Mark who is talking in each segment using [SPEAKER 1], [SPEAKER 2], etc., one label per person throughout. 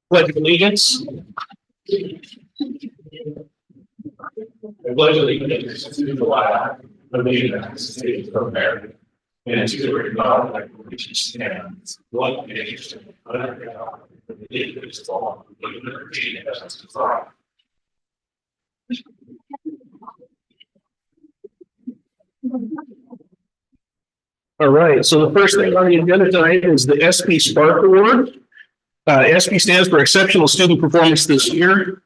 [SPEAKER 1] Pledge of allegiance. I pledge allegiance to the flag of the United States of America and to the republic for which it stands, one nation, under God, indivisible, with liberty and justice for all. All right, so the first thing on the agenda tonight is the SP Spark Award. SP stands for Exceptional Student Performance this year.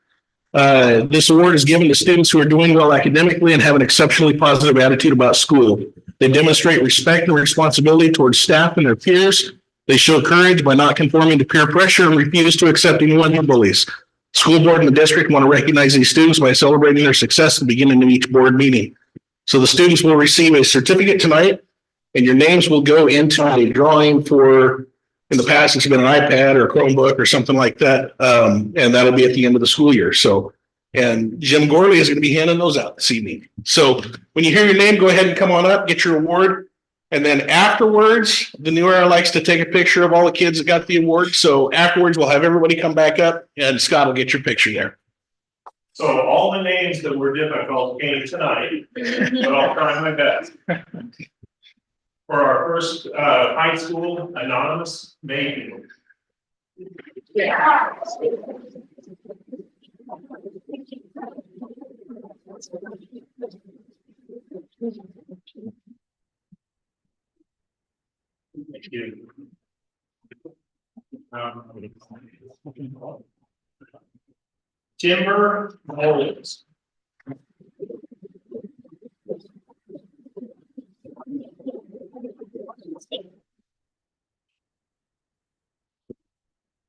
[SPEAKER 1] This award is given to students who are doing well academically and have an exceptionally positive attitude about school. They demonstrate respect and responsibility towards staff and their peers. They show courage by not conforming to peer pressure and refuse to accept anyone who bullies. School board and the district want to recognize these students by celebrating their success at the beginning of each board meeting. So the students will receive a certificate tonight, and your names will go into a drawing for, in the past, it's been an iPad or a Chromebook or something like that. And that'll be at the end of the school year. So, and Jim Gorley is going to be handing those out this evening. So when you hear your name, go ahead and come on up, get your award. And then afterwards, the new era likes to take a picture of all the kids that got the award. So afterwards, we'll have everybody come back up and Scott will get your picture there.
[SPEAKER 2] So all the names that were difficult came tonight, but I'll try my best. For our first high school anonymous Megan.
[SPEAKER 3] Yeah.
[SPEAKER 2] Thank you. Timber Mullins.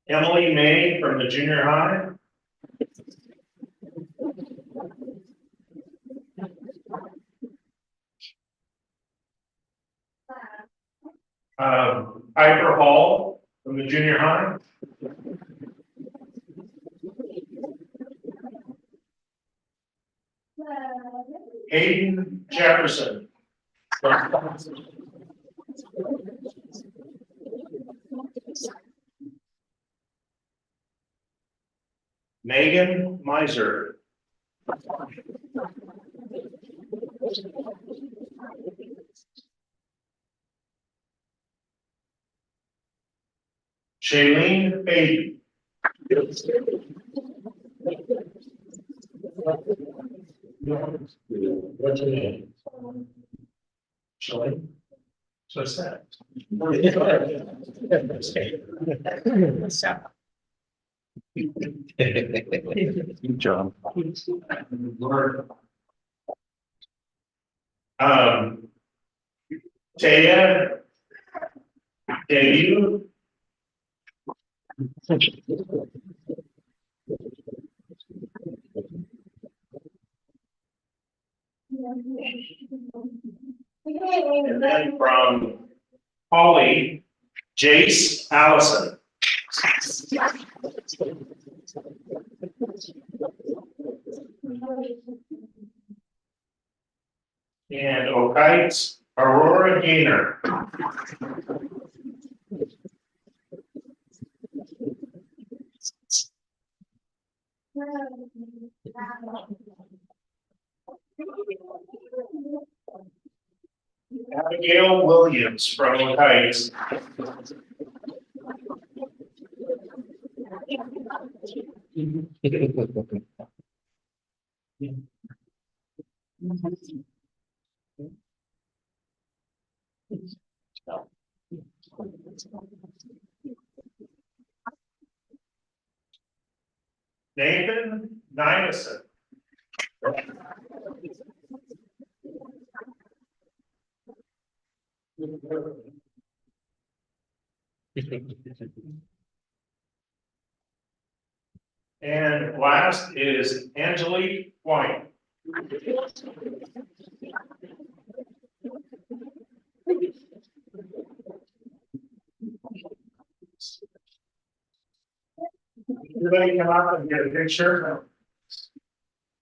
[SPEAKER 2] Emily May from the junior high. Piper Hall from the junior high. Hayden Jefferson. Megan Miser. Shailene Baby. What's your name? Shailene? So it's that.
[SPEAKER 1] Good job.
[SPEAKER 2] Taya debut. And then from Holly, Jace Allison. And Okites, Aurora Gaynor. Abigail Williams from Okites. Nathan Ninason. And last is Angelique White. Everybody come up and get a picture.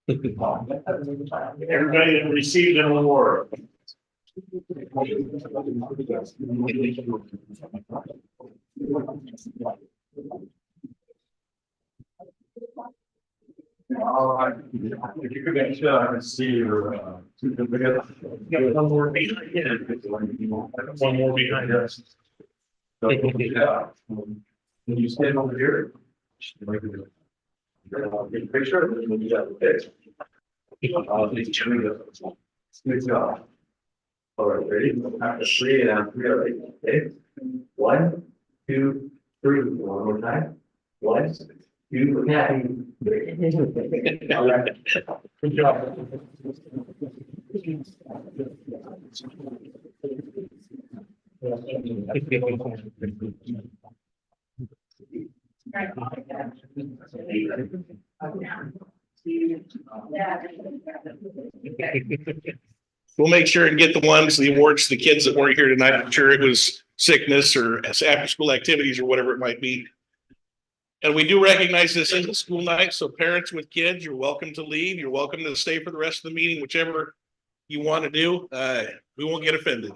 [SPEAKER 2] Everybody that received an award.
[SPEAKER 4] If you could make sure I can see your,
[SPEAKER 2] Got one more behind one more behind us.
[SPEAKER 4] Yeah. When you stand over here. Get a picture, and then you got the picture. Good job. All right, ready? After three and I'm three, all right, okay? 1, 2, 3. One more time. 1, 2, happy. All right. Good job.
[SPEAKER 1] We'll make sure and get the ones, the awards to the kids that weren't here tonight. I'm sure it was sickness or after school activities or whatever it might be. And we do recognize this is a school night, so parents with kids, you're welcome to leave. You're welcome to stay for the rest of the meeting, whichever you want to do. We won't get offended.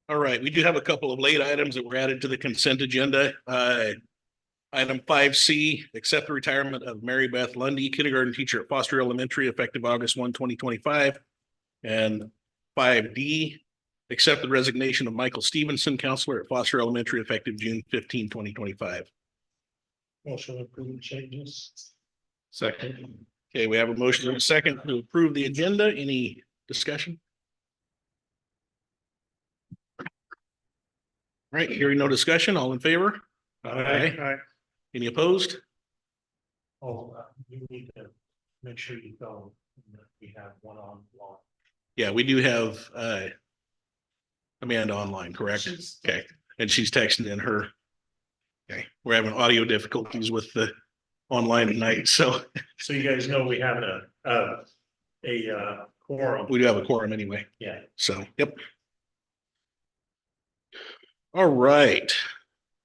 [SPEAKER 1] All right, we do have a couple of late items that were added to the consent agenda. Item 5C, accept the retirement of Mary Beth Lundy, kindergarten teacher at Foster Elementary, effective August 1, 2025. And 5D, accept the resignation of Michael Stevenson, counselor at Foster Elementary, effective June 15, 2025.
[SPEAKER 2] Motion to approve changes.
[SPEAKER 1] Second. Okay, we have a motion and a second to approve the agenda. Any discussion? All right, hearing no discussion, all in favor? Aye. Any opposed?
[SPEAKER 2] Oh, you need to make sure you go, that we have one on law.
[SPEAKER 1] Yeah, we do have Amanda online, correct? Okay, and she's texting in her. Okay, we're having audio difficulties with the online tonight, so
[SPEAKER 2] So you guys know we have a quorum.
[SPEAKER 1] we do have a quorum anyway.
[SPEAKER 2] Yeah.
[SPEAKER 1] So, yep. All right.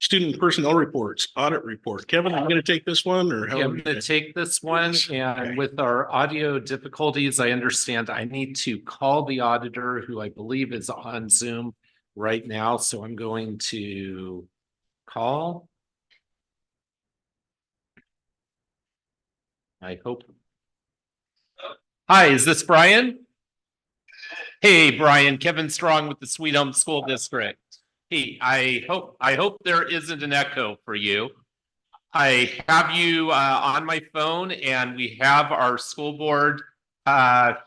[SPEAKER 1] Student personnel reports, audit report. Kevin, are you going to take this one or how?
[SPEAKER 5] Yeah, I'm going to take this one, and with our audio difficulties, I understand I need to call the auditor, who I believe is on Zoom right now. So I'm going to call. I hope. Hi, is this Brian? Hey, Brian, Kevin Strong with the Sweet Home School District. Hey, I hope there isn't an echo for you. I have you on my phone, and we have our school board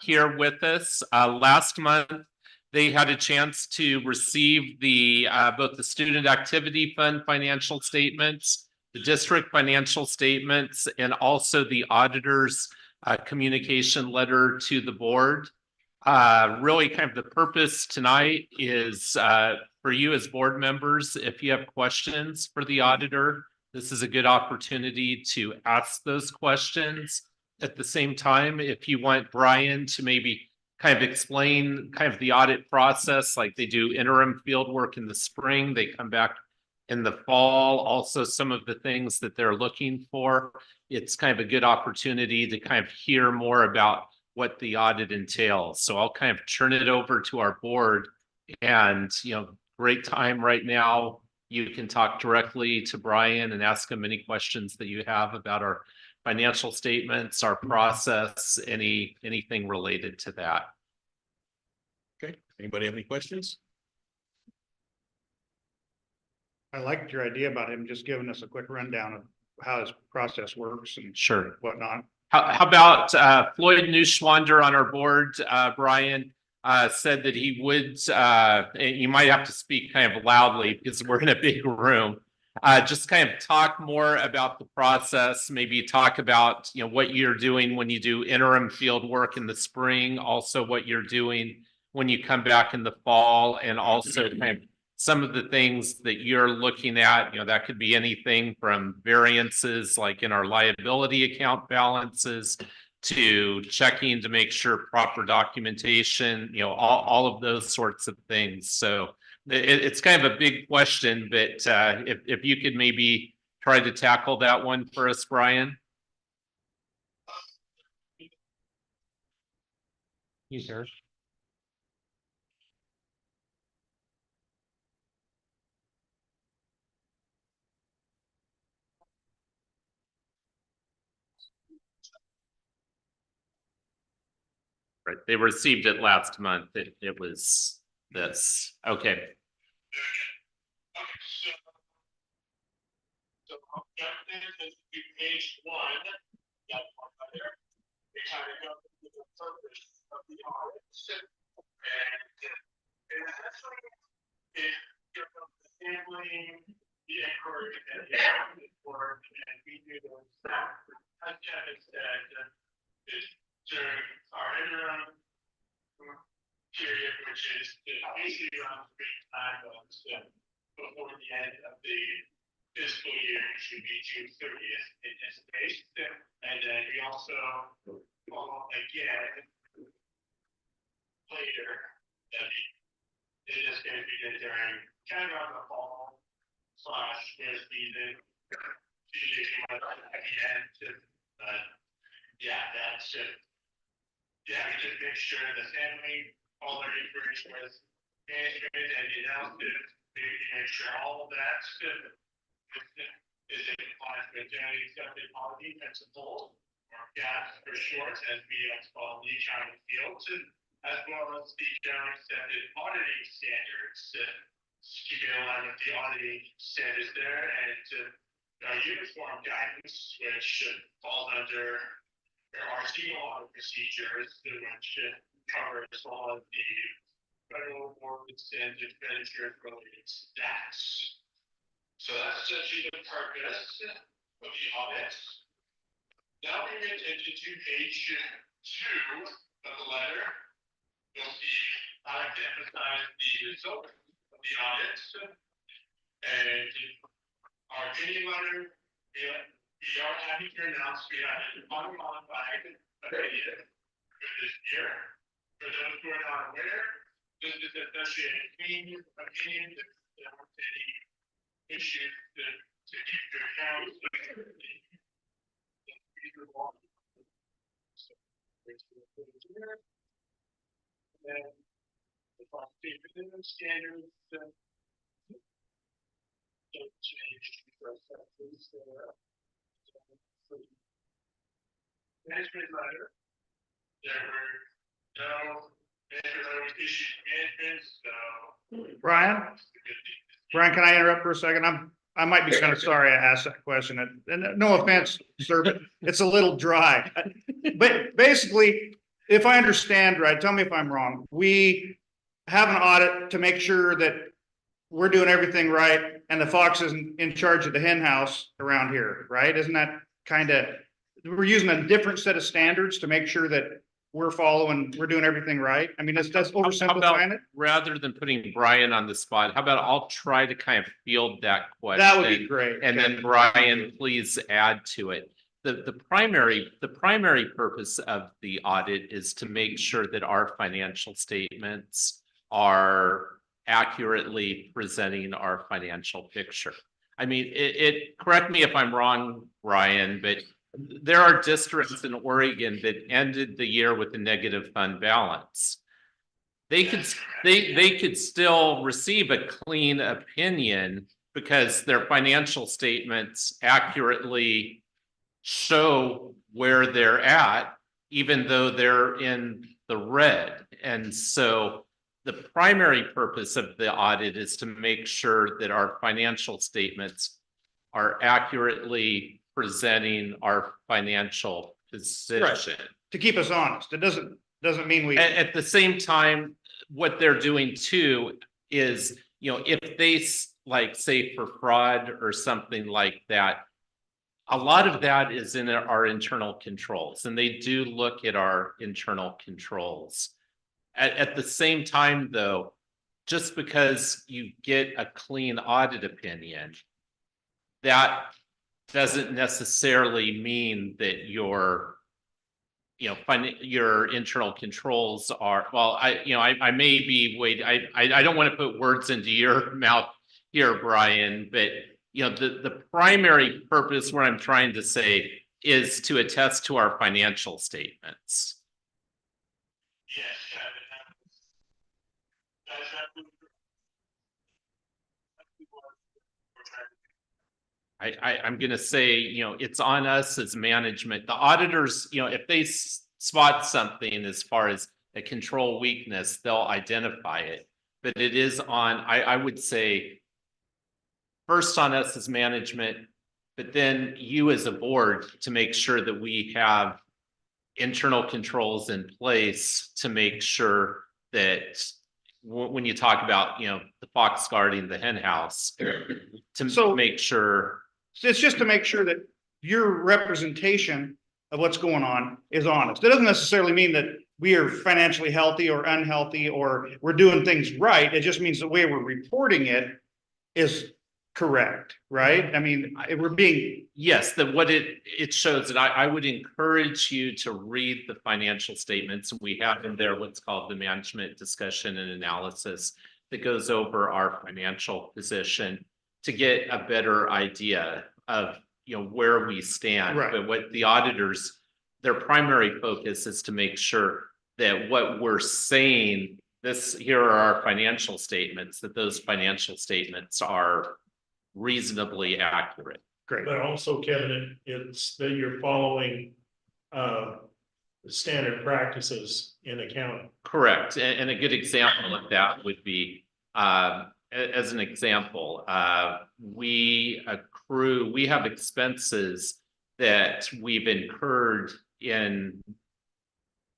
[SPEAKER 5] here with us. Last month, they had a chance to receive the both the Student Activity Fund financial statements, the district financial statements, and also the auditor's communication letter to the board. Really kind of the purpose tonight is for you as board members, if you have questions for the auditor, this is a good opportunity to ask those questions. At the same time, if you want Brian to maybe kind of explain kind of the audit process, like they do interim field work in the spring, they come back in the fall, also some of the things that they're looking for, it's kind of a good opportunity to kind of hear more about what the audit entails. So I'll kind of turn it over to our board, and great time right now. You can talk directly to Brian and ask him any questions that you have about our financial statements, our process, anything related to that.
[SPEAKER 1] Okay, anybody have any questions?
[SPEAKER 6] I liked your idea about him just giving us a quick rundown of how his process works and
[SPEAKER 5] Sure.
[SPEAKER 6] whatnot.
[SPEAKER 5] How about Floyd Neuschwander on our board, Brian? Said that he would, you might have to speak kind of loudly because we're in a big room, just kind of talk more about the process, maybe talk about, what you're doing when you do interim field work in the spring, also what you're doing when you come back in the fall, and also kind of some of the things that you're looking at, that could be anything from variances like in our liability account balances to checking to make sure proper documentation, all of those sorts of things. So it's kind of a big question, but if you could maybe try to tackle that one for us, Brian. You sir. Right, they received it last month. It was this. Okay.
[SPEAKER 2] So objective is to be page one, that one right there. They kind of go with the purpose of the audit. And essentially, if you're handling the inquiry and the audit work, and we do those, as Kevin said, is during our interim period, which is basically around time before the end of the fiscal year, should be June 30th in this case. And then we also follow again later, in this case, we did during kind of around the fall / winter season. At the end, that should, we just make sure the family, all their inquiries with management and the analysis, make sure all of that is in compliance with generally accepted policy principles, or GAPs for short, as we call the accounting fields, as well as the generally accepted auditing standards to keep in line with the auditing standards there, and uniform guidance, which falls under our audit procedures, which covers all of the federal boards and expenditures related to that. So that's essentially the purpose of the audit. Now we get into page 2 of the letter. You'll see I like to emphasize the result of the audit. And our opinion letter, we are happy to announce we have an unmodified opinion for this year. For those who are not aware, this is essentially a clean opinion that there aren't any issues to keep your account. And the quantitative standards don't change for assessments. Management letter. There were no management issues management, so.
[SPEAKER 6] Brian, can I interrupt for a second? I might be kind of sorry I asked that question, and no offense, sir, but it's a little dry. But basically, if I understand right, tell me if I'm wrong, we have an audit to make sure that we're doing everything right, and the fox isn't in charge of the hen house around here, right? Isn't that kind of, we're using a different set of standards to make sure that we're doing everything right? I mean, that's oversimplifying it.
[SPEAKER 5] Rather than putting Brian on the spot, how about I'll try to kind of field that question?
[SPEAKER 6] That would be great.
[SPEAKER 5] And then Brian, please add to it. The primary purpose of the audit is to make sure that our financial statements are accurately presenting our financial picture. I mean, correct me if I'm wrong, Brian, but there are districts in Oregon that ended the year with a negative fund balance. They could still receive a clean opinion because their financial statements accurately show where they're at, even though they're in the red. And so the primary purpose of the audit is to make sure that our financial statements are accurately presenting our financial position.
[SPEAKER 6] Right. To keep us honest. It doesn't mean we.
[SPEAKER 5] At the same time, what they're doing too is, if they say for fraud or something like that, a lot of that is in our internal controls, and they do look at our internal controls. At the same time, though, just because you get a clean audit opinion, that doesn't necessarily mean that your, your internal controls are, well, I may be, I don't want to put words into your mouth here, Brian, but the primary purpose, what I'm trying to say, is to attest to our financial statements.
[SPEAKER 2] Yes, that's
[SPEAKER 5] I'm going to say, it's on us as management. The auditors, if they spot something as far as a control weakness, they'll identify it. But it is on, I would say, first on us as management, but then you as a board to make sure that we have internal controls in place to make sure that when you talk about, the fox guarding the hen house, to make sure.
[SPEAKER 6] It's just to make sure that your representation of what's going on is honest. It doesn't necessarily mean that we are financially healthy or unhealthy or we're doing things right. It just means the way we're reporting it is correct, right? I mean, we're being.
[SPEAKER 5] Yes, what it shows that I would encourage you to read the financial statements. We have in there what's called the management discussion and analysis that goes over our financial position to get a better idea of where we stand.
[SPEAKER 6] Right.
[SPEAKER 5] But what the auditors, their primary focus is to make sure that what we're saying, here are our financial statements, that those financial statements are reasonably accurate.
[SPEAKER 6] Great.
[SPEAKER 7] But also, Kevin, it's that you're following standard practices in accounting.
[SPEAKER 5] Correct. And a good example of that would be, as an example, we have expenses that we've incurred in,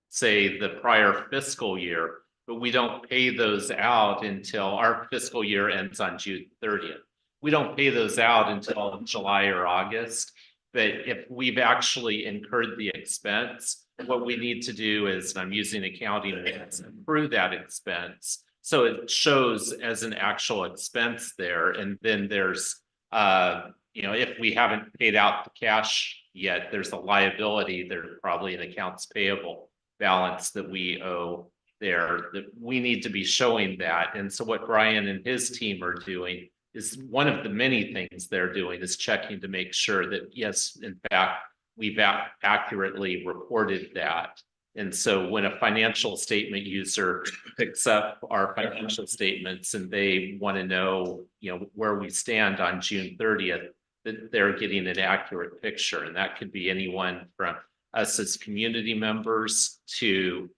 [SPEAKER 5] say, the prior fiscal year, but we don't pay those out until our fiscal year ends on June 30th. We don't pay those out until July or August. But if we've actually incurred the expense, what we need to do is, and I'm using accounting to approve that expense, so it shows as an actual expense there. And then there's, if we haven't paid out the cash yet, there's a liability. There's probably an accounts payable balance that we owe there, that we need to be showing that. And so what Brian and his team are doing is, one of the many things they're doing is checking to make sure that, yes, in fact, we've accurately reported that. And so when a financial statement user picks up our financial statements and they want to know, where we stand on June 30th, that they're getting an accurate picture. And that could be anyone from us as community members to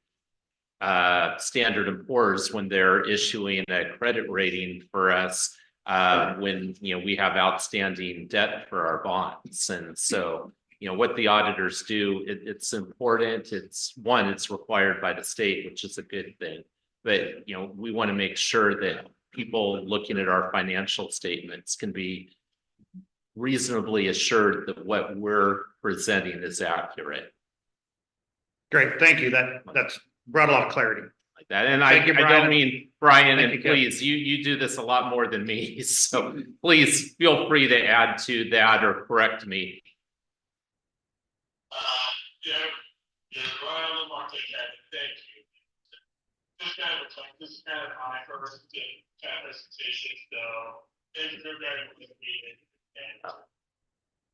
[SPEAKER 5] Standard & Poor's when they're issuing a credit rating for us, when we have outstanding debt for our bonds. And so what the auditors do, it's important. It's required by the state, which is a good thing. But we want to make sure that people looking at our financial statements can be reasonably assured that what we're presenting is accurate.
[SPEAKER 6] Great, thank you. That's brought a lot of clarity.
[SPEAKER 5] Like that. And
[SPEAKER 6] Thank you,
[SPEAKER 5] I
[SPEAKER 6] Brian.
[SPEAKER 5] don't mean, Brian,
[SPEAKER 6] Thank
[SPEAKER 5] and
[SPEAKER 6] you, Kevin.
[SPEAKER 5] please, you do this a lot more than me. So please feel free to add to that or correct me.
[SPEAKER 2] you're right on the mark, Kevin. Thank you. This is kind of my first kind of presentation, so thank you for bearing with me and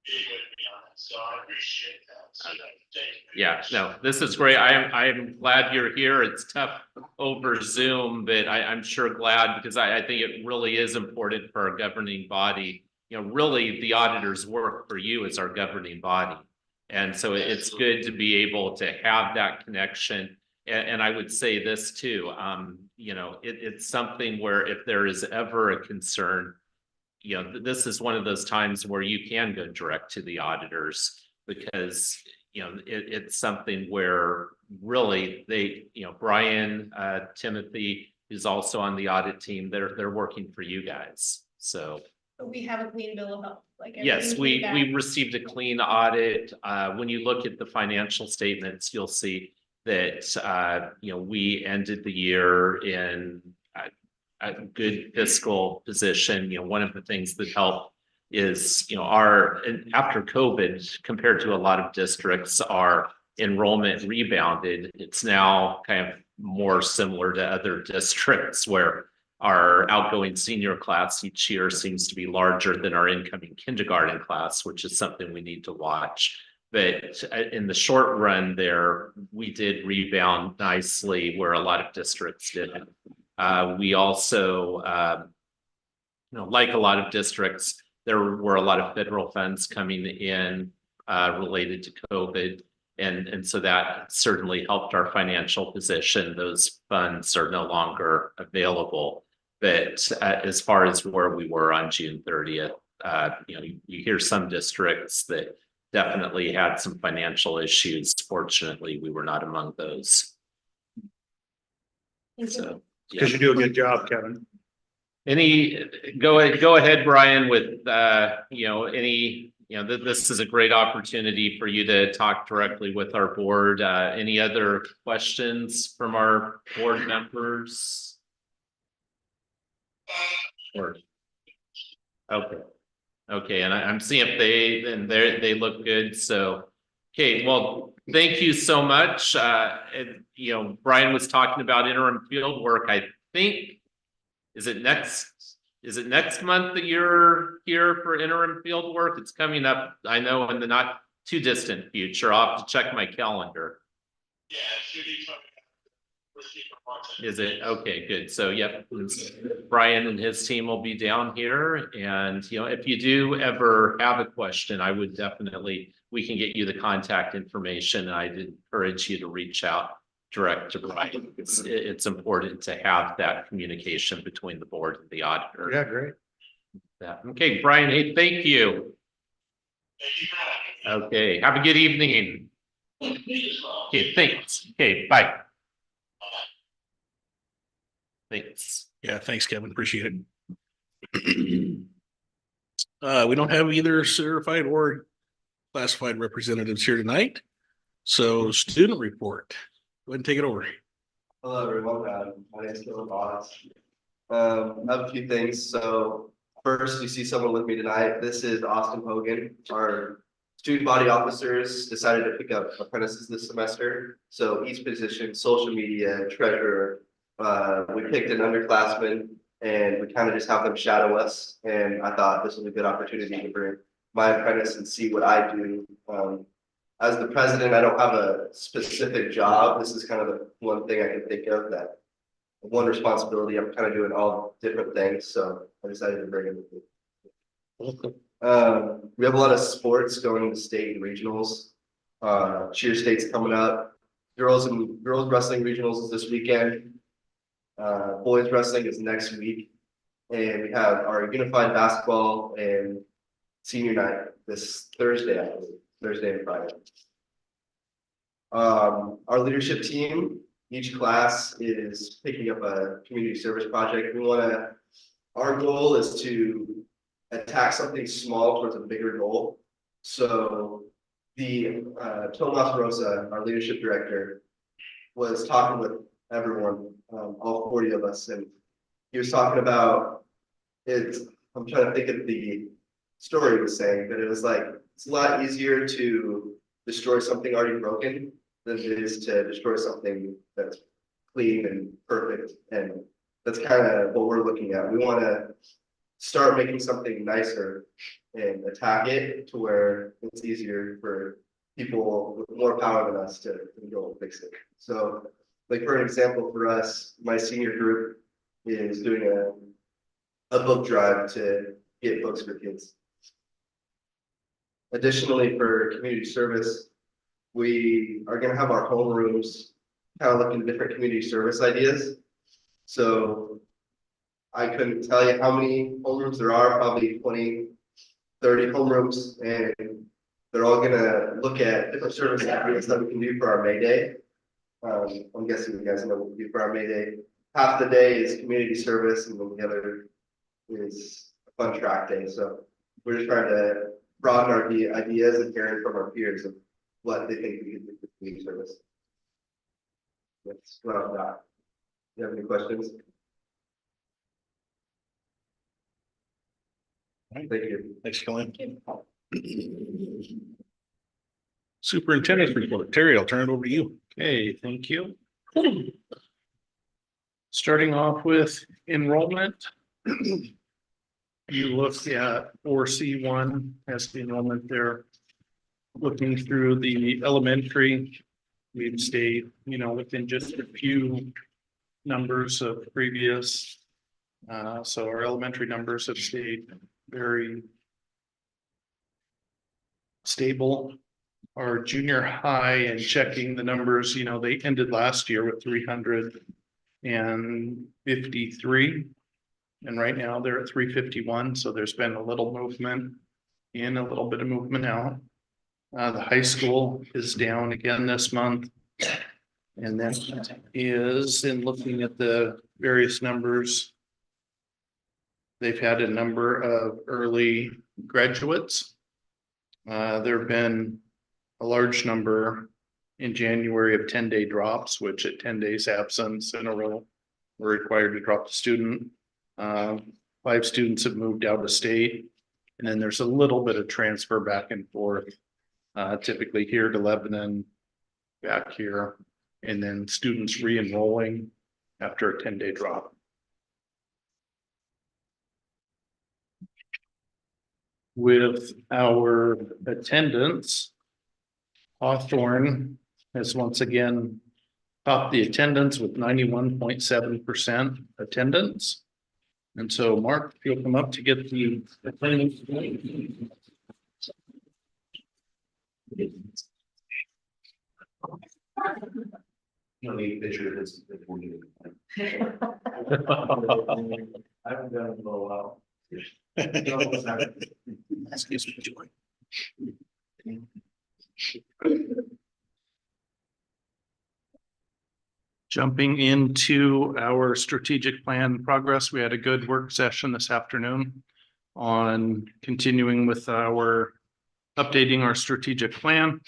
[SPEAKER 2] being with me on it. So I appreciate that. So thank you.
[SPEAKER 5] Yeah, no, this is great. I am glad you're here. It's tough over Zoom, but I'm sure glad, because I think it really is important for our governing body. Really the auditors work for you as our governing body. And so it's good to be able to have that connection. And I would say this too, it's something where if there is ever a concern, this is one of those times where you can go direct to the auditors, because, it's something where really they, Brian, Timothy, who's also on the audit team, they're working for you guys. So.
[SPEAKER 3] But we have a clean bill of health, like.
[SPEAKER 5] Yes,
[SPEAKER 3] everything
[SPEAKER 5] we
[SPEAKER 3] came back.
[SPEAKER 5] received a clean audit. When you look at the financial statements, you'll see that, we ended the year in a good fiscal position. One of the things that helped is, our, and after COVID, compared to a lot of districts, our enrollment rebounded. It's now kind of more similar to other districts where our outgoing senior class each year seems to be larger than our incoming kindergarten class, which is something we need to watch. But in the short run there, we did rebound nicely where a lot of districts didn't. We also, like a lot of districts, there were a lot of federal funds coming in related to COVID. And so that certainly helped our financial position. Those funds are no longer available. But as far as where we were on June 30th, you hear some districts that definitely had some financial issues. Fortunately, we were not among those. So,
[SPEAKER 6] Because you do a good job, Kevin.
[SPEAKER 5] Go ahead, Brian, with this is a great opportunity for you to talk directly with our board. Any other questions from our board members? Or okay, and I'm seeing if they look good. So okay, well, thank you so much. Brian was talking about interim field work. I think is it next month that you're here for interim field work? It's coming up, I know, in the not too distant future. I'll have to check my calendar.
[SPEAKER 2] Yeah, it should be coming.
[SPEAKER 5] Is it? Okay, good. So yep, Brian and his team will be down here. And if you do ever have a question, I would definitely, we can get you the contact information. I'd encourage you to reach out direct to Brian. It's important to have that communication between the board and the auditor.
[SPEAKER 6] Yeah, great.
[SPEAKER 5] Okay, Brian, hey, thank you.
[SPEAKER 2] Thank you for having me.
[SPEAKER 5] Okay, have a good evening. Okay, thanks. Okay, bye. Thanks.
[SPEAKER 1] Yeah, thanks, Kevin. Appreciate it. We don't have either certified or classified representatives here tonight. So student report. Go ahead and take it over.
[SPEAKER 8] Hello, everyone. My name is Philip Boss. I have a few things. So first, you see someone with me tonight. This is Austin Hogan. Our student body officers decided to pick up apprentices this semester. So each position, social media, treasurer, we picked an underclassman and we kind of just have them shadow us. And I thought this was a good opportunity to bring my apprentice and see what I do. As the president, I don't have a specific job. This is kind of the one thing I can think of that one responsibility. I'm kind of doing all different things. So I decided to bring him with me. We have a lot of sports going to state and regionals. Cheer state's coming up. Girls wrestling regionals is this weekend. Boys wrestling is next week. And we have our unified basketball and senior night this Thursday, I believe. Thursday and Friday. Our leadership team, each class is picking up a community service project. Our goal is to attack something small towards a bigger goal. So the Tomas Rosa, our leadership director, was talking with everyone, all 40 of us, and he was talking about it. I'm trying to think of the story he was saying, but it was like, it's a lot easier to destroy something already broken than it is to destroy something that's clean and perfect. And that's kind of what we're looking at. We want to start making something nicer and attack it to where it's easier for people with more power than us to go and fix it. So, like for an example, for us, my senior group is doing a book drive to get books for kids. Additionally, for community service, we are going to have our homerooms kind of look into different community service ideas. So I couldn't tell you how many homerooms there are, probably 20, 30 homerooms, and they're all going to look at different service ideas that we can do for our May Day. I'm guessing you guys know what we do for our May Day. Half the day is community service, and then the other is a fun track day. So we're just trying to broaden our ideas and hearing from our peers of what they think we can do for community service. That's what I've got. Do you have any questions? Thank you.
[SPEAKER 1] Thanks, Colleen. Superintendent's report. Terry, I'll turn it over to you.
[SPEAKER 5] Okay, thank you. Starting off with enrollment. You look at 4C1 as the enrollment there. Looking through the elementary, we've stayed, within just a few numbers of previous. So our elementary numbers have stayed very stable. Our junior high and checking the numbers, they ended last year with 353. And right now they're at 351. So there's been a little movement in, a little bit of movement out. The high school is down again this month. And that is in looking at the various numbers. They've had a number of early graduates. There have been a large number in January of 10-day drops, which at 10 days absence in a row, we're required to drop the student. 5 students have moved out of state. And then there's a little bit of transfer back and forth, typically here to Lebanon, back here, and then students re-enrolling after a 10-day drop. With our attendance, Hawthorne has once again topped the attendance with 91.7% attendance. And so Mark, if you'll come up to get the attendance.
[SPEAKER 4] You need a picture of this. I haven't done it in a while.
[SPEAKER 1] Excuse me, Joy. Jumping into our strategic plan progress, we had a good work session this afternoon on continuing with updating our strategic plan.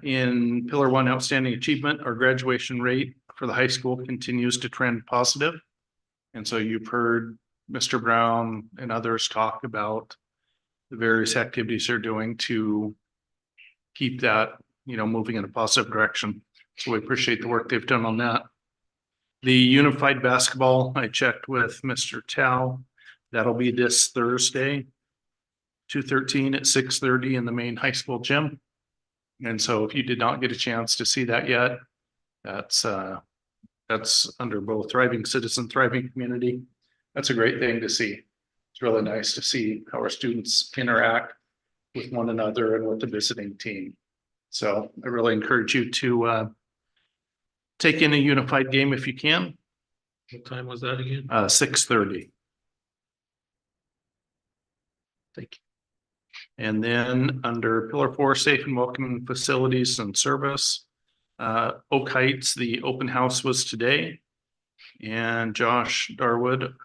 [SPEAKER 1] In Pillar 1 outstanding achievement, our graduation rate for the high school continues to trend positive. And so you've heard Mr. Brown and others talk about the various activities they're doing to keep that, moving in a positive direction. So we appreciate the work they've done on that. The unified basketball, I checked with Mr. Tao. That'll be this Thursday, 2/13 at 6:30 in the main high school gym. And so if you did not get a chance to see that yet, that's under both Thriving Citizen, Thriving Community. That's a great thing to see. It's really nice to see how our students interact with one another and with the visiting team. So I really encourage you to take in a unified game if you can.
[SPEAKER 7] What time was that again?
[SPEAKER 1] 6:30. Thank you. And then under Pillar 4, safe and welcoming facilities and service, Oak Heights, the open house was today. And Josh Darwood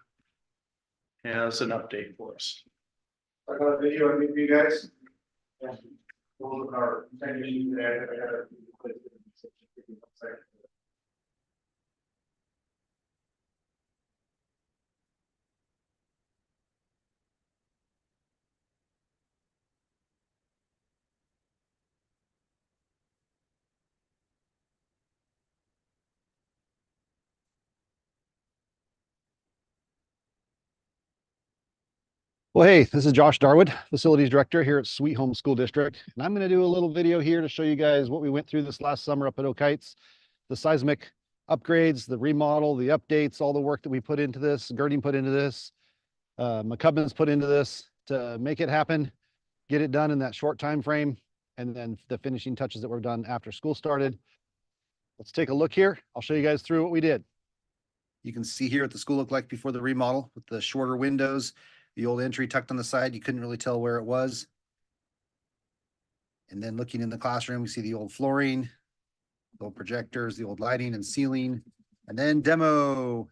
[SPEAKER 1] has an update for us.
[SPEAKER 6] I got a video of you guys.
[SPEAKER 9] Well, hey, this is Josh Darwood, Facilities Director here at Sweet Home School District. And I'm going to do a little video here to show you guys what we went through this last summer up at Oak Heights. The seismic upgrades, the remodel, the updates, all the work that we put into this, Girding put into this, McCubbin's put into this to make it happen, get it done in that short time frame, and then the finishing touches that were done after school started. Let's take a look here. I'll show you guys through what we did. You can see here what the school looked like before the remodel with the shorter windows. The old entry tucked on the side, you couldn't really tell where it was. And then looking in the classroom, we see the old flooring, the old projectors, the old lighting and ceiling, and then demo.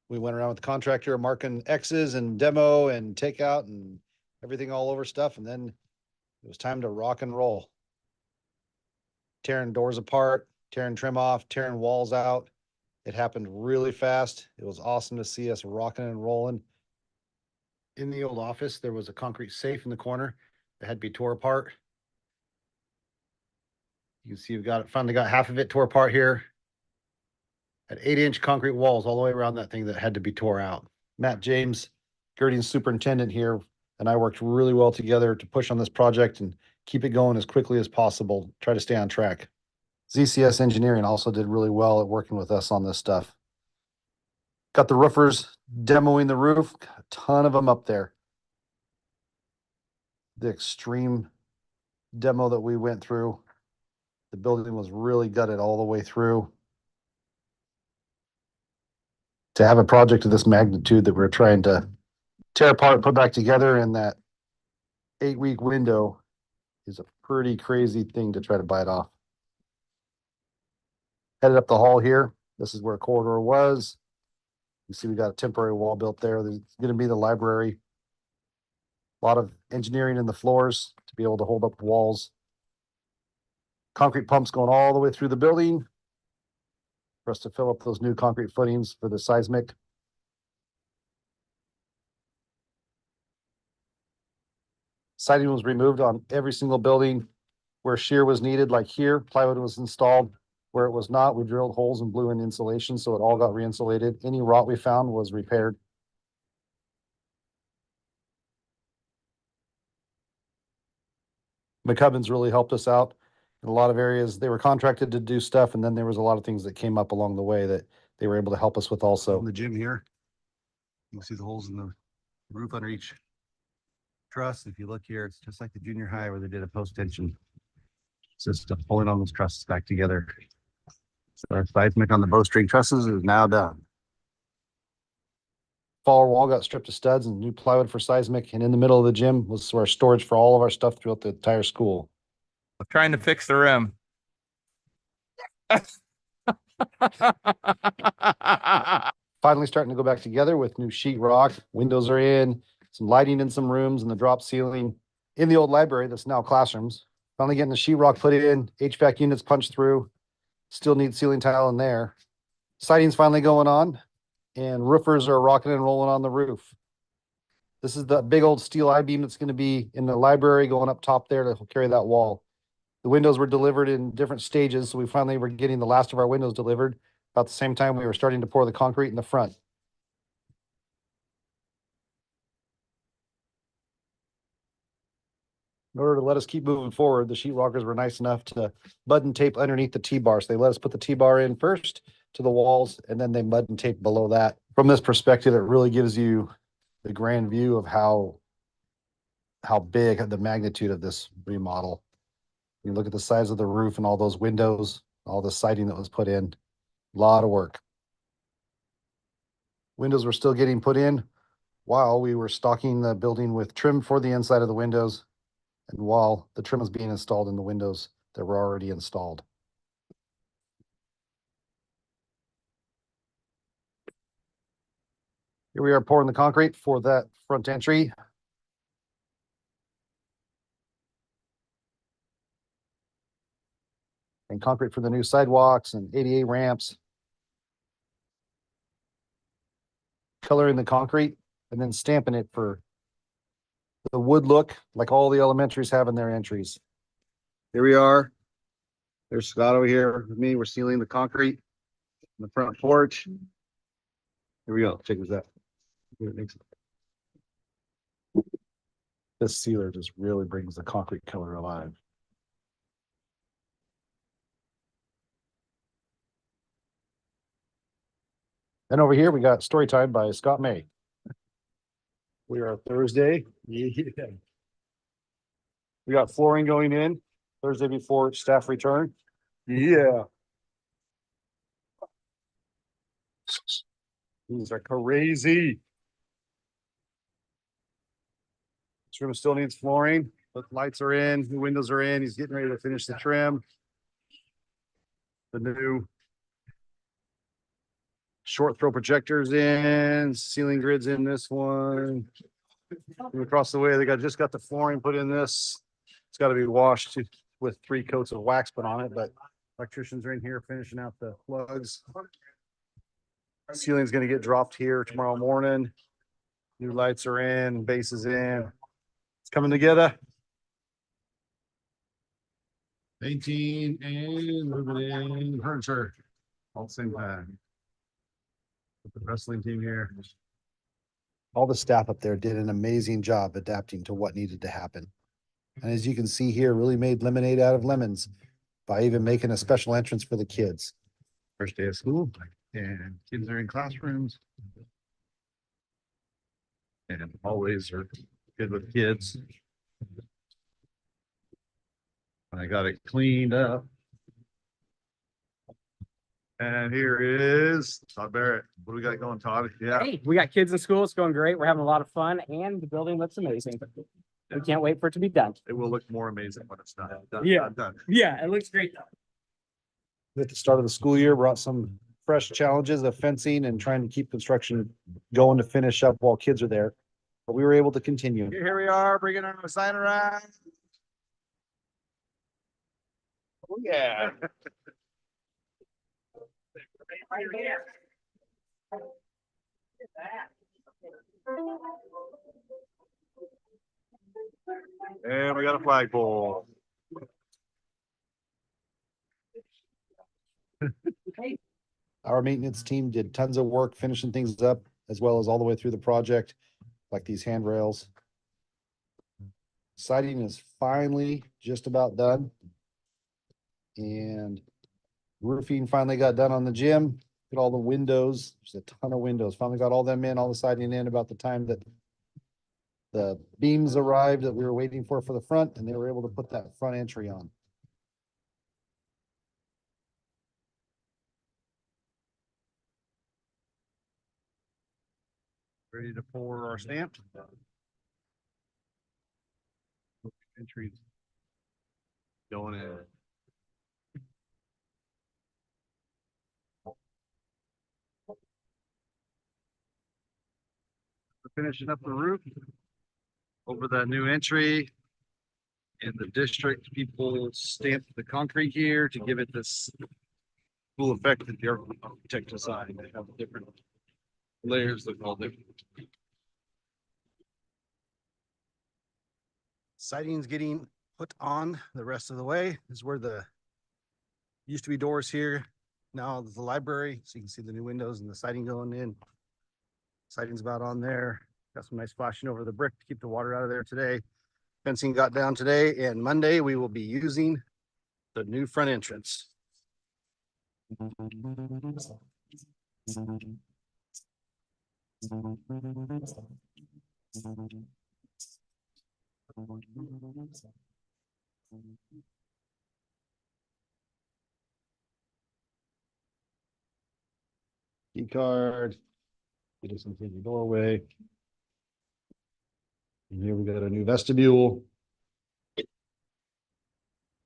[SPEAKER 9] We went around with the contractor marking X's and demo and takeout and everything all over stuff. And then it was time to rock and roll. Tearing doors apart, tearing trim off, tearing walls out. It happened really fast. It was awesome to see us rocking and rolling. in the old office, there was a concrete safe in the corner that had to be tore apart. You can see we've finally got half of it tore apart here. At 8-inch concrete walls all the way around that thing that had to be tore out. Matt James, Gerting's superintendent here, and I worked really well together to push on this project and keep it going as quickly as possible, try to stay on track. ZCS Engineering also did really well at working with us on this stuff. Got the roofers demoing the roof, got a ton of them up there. The extreme demo that we went through, the building was really gutted all the way through. To have a project of this magnitude that we're trying to tear apart and put back together in that 8-week window is a pretty crazy thing to try to bite off. Headed up the hall here. This is where a corridor was. You see we got a temporary wall built there. There's going to be the library. A lot of engineering in the floors to be able to hold up walls. Concrete pumps going all the way through the building for us to fill up those new concrete footings for the seismic. Siding was removed on every single building where shear was needed, like here, plywood was installed. Where it was not, we drilled holes and blew in insulation, so it all got re-insulated. Any rot we found was repaired. McCubbin's really helped us out in a lot of areas. They were contracted to do stuff, and then there was a lot of things that came up along the way that they were able to help us with also. In the gym here, you can see the holes in the roof under each truss. If you look here, it's just like the junior high where they did a post tension system, pulling all those trusses back together. So our seismic on the bowstring trusses is now done. Fall wall got stripped of studs and new plywood for seismic, and in the middle of the gym was our storage for all of our stuff throughout the entire school.
[SPEAKER 10] I'm trying to fix the rim.
[SPEAKER 9] Finally starting to go back together with new sheetrock. Windows are in, some lighting in some rooms, and the drop ceiling in the old library that's now classrooms. Finally getting the sheetrock put in, HVAC units punched through. Still need ceiling tile in there. Siding's finally going on, and roofers are rocking and rolling on the roof. This is the big old steel I-beam that's going to be in the library going up top there to carry that wall. The windows were delivered in different stages, so we finally were getting the last of our windows delivered about the same time we were starting to pour the concrete in the front. In order to let us keep moving forward, the sheetrockers were nice enough to mud and tape underneath the T-bar. So they let us put the T-bar in first to the walls, and then they mud and tape below that. From this perspective, it really gives you the grand view of how big the magnitude of this remodel. You look at the size of the roof and all those windows, all the siding that was put in, a lot of work. Windows were still getting put in while we were stocking the building with trim for the inside of the windows, and while the trim was being installed in the windows that were already installed. Here we are pouring the concrete for that front entry. And concrete for the new sidewalks and ADA ramps. Coloring the concrete and then stamping it for the wood look like all the elementaries have in their entries. Here we are. There's Scott over here with me. We're sealing the concrete in the front porch. Here we go. Check this out. This sealer just really brings the concrete color alive. And over here, we got Story Time by Scott May. We are Thursday. Yeah. We got flooring going in Thursday before staff return. Yeah. These are crazy. This room still needs flooring, but lights are in, the windows are in. He's getting ready to finish the trim. The new short throw projectors in, ceiling grids in this one. And across the way, they just got the flooring put in this. It's got to be washed with 3 coats of wax put on it, but electricians are in here finishing out the plugs. Ceiling's going to get dropped here tomorrow morning. New lights are in, base is in. It's coming together. Painting and moving in furniture all at the same time. With the wrestling team here. All the staff up there did an amazing job adapting to what needed to happen. And as you can see here, really made lemonade out of lemons by even making a special entrance for the kids. First day of school and kids are in classrooms. And always are good with kids. I got it cleaned up. And here is Todd Barrett. What do we got going, Todd? Yeah.
[SPEAKER 11] Hey, we got kids in school. It's going great. We're having a lot of fun and the building looks amazing. We can't wait for it to be done.
[SPEAKER 9] It will look more amazing when it's done.
[SPEAKER 11] Yeah.
[SPEAKER 9] Done.
[SPEAKER 11] Yeah, it looks great.
[SPEAKER 9] At the start of the school year, brought some fresh challenges of fencing and trying to keep construction going to finish up while kids are there. But we were able to continue. Here we are, bringing our sign around. Oh, yeah. And we got a flagpole. Our maintenance team did tons of work finishing things up, as well as all the way through the project, like these handrails. Siding is finally just about done. And roofing finally got done on the gym. Look at all the windows. There's a ton of windows. Finally got all them in, all the siding in about the time that the beams arrived that we were waiting for the front, and they were able to put that front entry on. Ready to pour our stamp. Entry going in. Finishing up the roof over that new entry. In the district, people stamped the concrete here to give it this cool effect that the architect designed. They have different layers that all different. Siding's getting put on the rest of the way. This is where the used to be doors here. Now there's the library, so you can see the new windows and the siding going in. Siding's about on there. Got some nice flashing over the brick to keep the water out of there today. Fencing got down today, and Monday we will be using the new front entrance. Key card. Get us into the doorway. And here we got a new vestibule.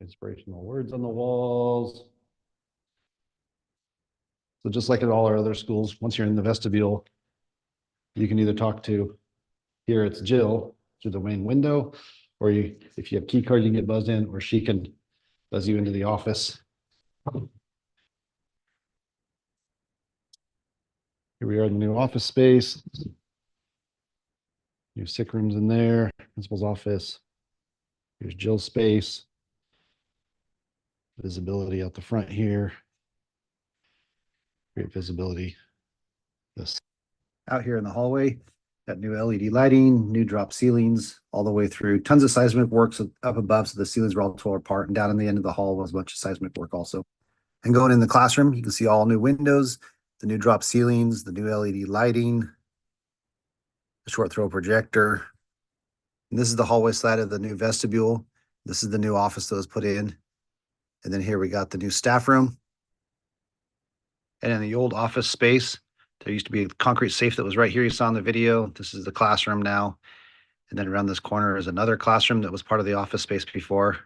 [SPEAKER 9] Inspirational words on the walls. So just like at all our other schools, once you're in the vestibule, you can either talk to, here it's Jill through the main window, or you, if you have key card, you can get buzzed in, or she can buzz you into the office. Here we are in the new office space. New sick rooms in there, principal's office. Here's Jill's space. Visibility out the front here. Great visibility. This out here in the hallway, got new LED lighting, new drop ceilings all the way through. Tons of seismic works up above, so the ceilings were all tore apart. And down in the end of the hall was a bunch of seismic work also. And going in the classroom, you can see all new windows, the new drop ceilings, the new LED lighting, the short throw projector. And this is the hallway side of the new vestibule. This is the new office that was put in. And then here we got the new staff room. And in the old office space, there used to be a concrete safe that was right here. You saw in the video. This is the classroom now. And then around this corner is another classroom that was part of the office space before.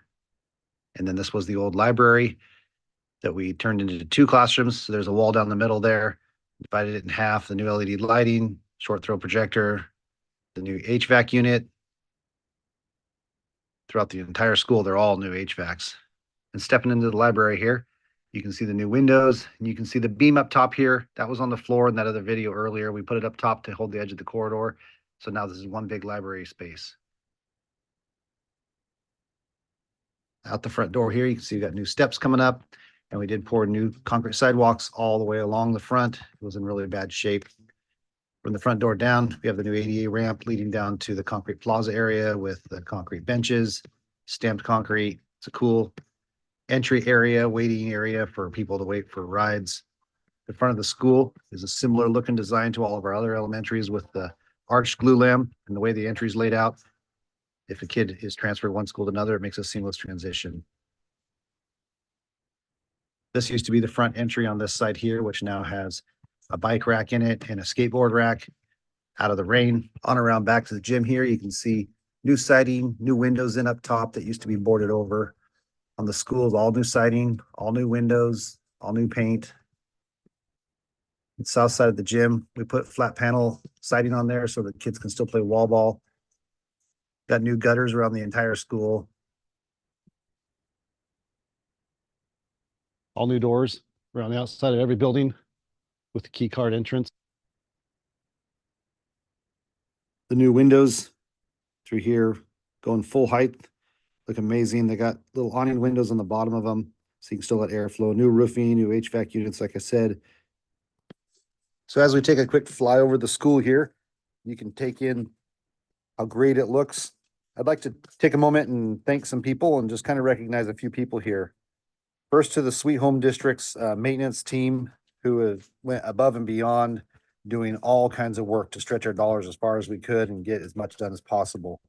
[SPEAKER 9] And then this was the old library that we turned into 2 classrooms. So there's a wall down the middle there, divided it in half, the new LED lighting, short throw projector, the new HVAC unit. Throughout the entire school, they're all new HVACs. And stepping into the library here, you can see the new windows, and you can see the beam up top here. That was on the floor in that other video earlier. We put it up top to hold the edge of the corridor. So now this is one big library space. Out the front door here, you can see we got new steps coming up, and we did pour new concrete sidewalks all the way along the front. It was in really bad shape. From the front door down, we have the new ADA ramp leading down to the concrete plaza area with the concrete benches, stamped concrete. It's a cool entry area, waiting area for people to wait for rides. The front of the school is a similar looking design to all of our other elementaries with the arched glue lamp and the way the entry is laid out. If a kid is transferred one school to another, it makes a seamless transition. This used to be the front entry on this side here, which now has a bike rack in it and a skateboard rack. Out of the rain, on around back to the gym here, you can see new siding, new windows in up top that used to be boarded over. On the schools, all new siding, all new windows, all new paint. The south side of the gym, we put flat panel siding on there so that kids can still play wall ball. Got new gutters around the entire school. All new doors around the outside of every building with the key card entrance. The new windows through here going full height, look amazing. They got little awning windows on the bottom of them, so you can still let airflow. New roofing, new HVAC units, like I said. So as we take a quick fly over the school here, you can take in how great it looks. I'd like to take a moment and thank some people and just kind of recognize a few people here. First to the Sweet Home District's maintenance team, who have went above and beyond doing all kinds of work to stretch our dollars as far as we could and get as much done as possible.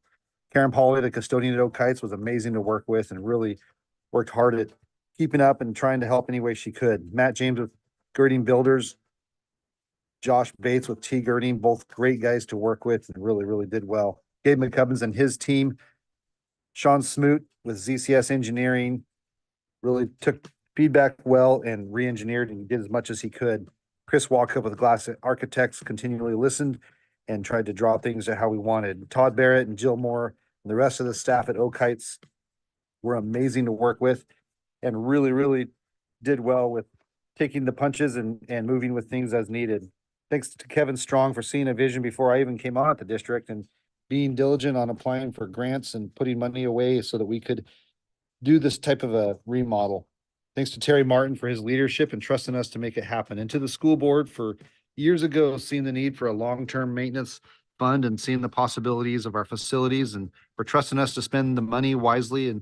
[SPEAKER 9] Karen Pauley, the custodian at Oak Heights, was amazing to work with and really worked hard at keeping up and trying to help any way she could. Matt James with Girding Builders, Josh Bates with T Girding, both great guys to work with and really, really did well. Gabe McCubbins and his team, Sean Smoot with ZCS Engineering, really took feedback well and re-engineered and did as much as he could. Chris Walkup with Glass Architects continually listened and tried to draw things to how we wanted. Todd Barrett and Jill Moore and the rest of the staff at Oak Heights were amazing to work with and really, really did well with taking the punches and moving with things as needed. Thanks to Kevin Strong for seeing a vision before I even came on at the district and being diligent on applying for grants and putting money away so that we could do this type of a remodel. Thanks to Terry Martin for his leadership and trusting us to make it happen. And to the school board for years ago, seeing the need for a long-term maintenance fund and seeing the possibilities of our facilities and for trusting us to spend the money wisely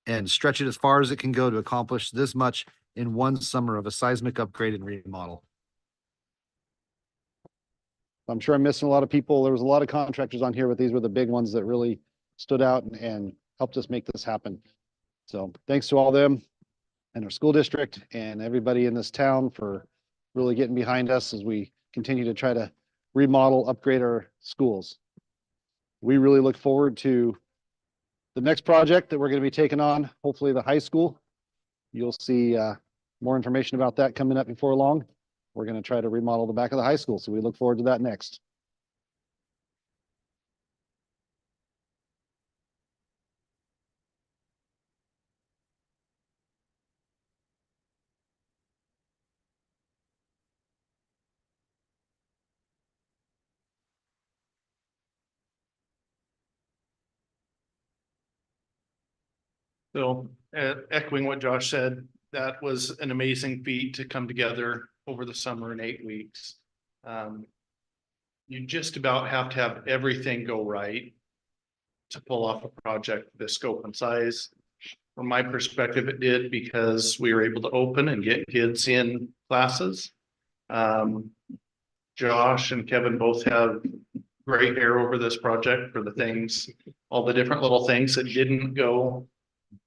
[SPEAKER 9] and stretch it as far as it can go to accomplish this much in one summer of a seismic upgrade and remodel. I'm sure I'm missing a lot of people. There was a lot of contractors on here, but these were the big ones that really stood out and helped us make this happen. So thanks to all of them and our school district and everybody in this town for really getting behind us as we continue to try to remodel, upgrade our schools. We really look forward to the next project that we're going to be taking on, hopefully the high school. You'll see more information about that coming up before long. We're going to try to remodel the back of the high school, so we look forward to that next.
[SPEAKER 6] So echoing what Josh said, that was an amazing feat to come together over the summer in 8 weeks. You just about have to have everything go right to pull off a project this scope and size. From my perspective, it did because we were able to open and get kids in classes. Josh and Kevin both have great hair over this project for the things, all the different little things that didn't go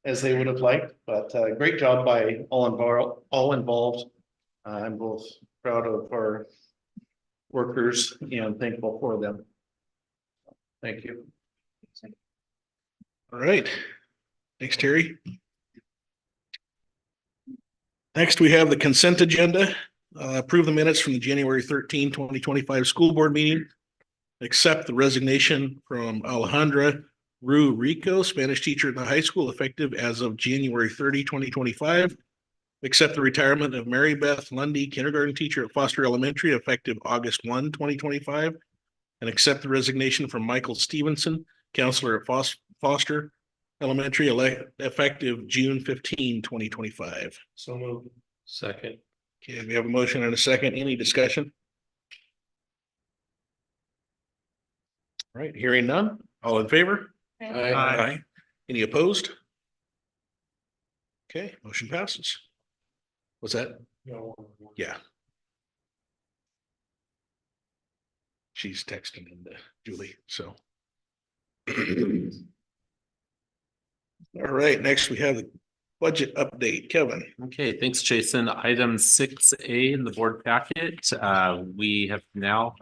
[SPEAKER 6] as they would have liked, but great job by all involved. I'm both proud of our workers and thankful for them. Thank you.
[SPEAKER 1] All right. Thanks, Terry. Next, we have the consent agenda. Approve the minutes from the January 13, 2025 school board meeting. Accept the resignation from Alejandra Rico, Spanish teacher at the high school, effective as of January 30, 2025. Accept the retirement of Mary Beth Lundy, kindergarten teacher at Foster Elementary, effective August 1, 2025. and accept the resignation from Michael Stevenson, counselor at Foster Elementary, effective June 15, 2025.
[SPEAKER 7] So moved. Second.
[SPEAKER 1] Okay, we have a motion and a second. Any discussion? All right, hearing none. All in favor? Aye. Any opposed? Okay, motion passes. What's that? Yeah. She's texting into Julie, so. All right, next we have the budget update. Kevin.
[SPEAKER 5] Okay, thanks, Jason. Item 6A in the board packet. We have now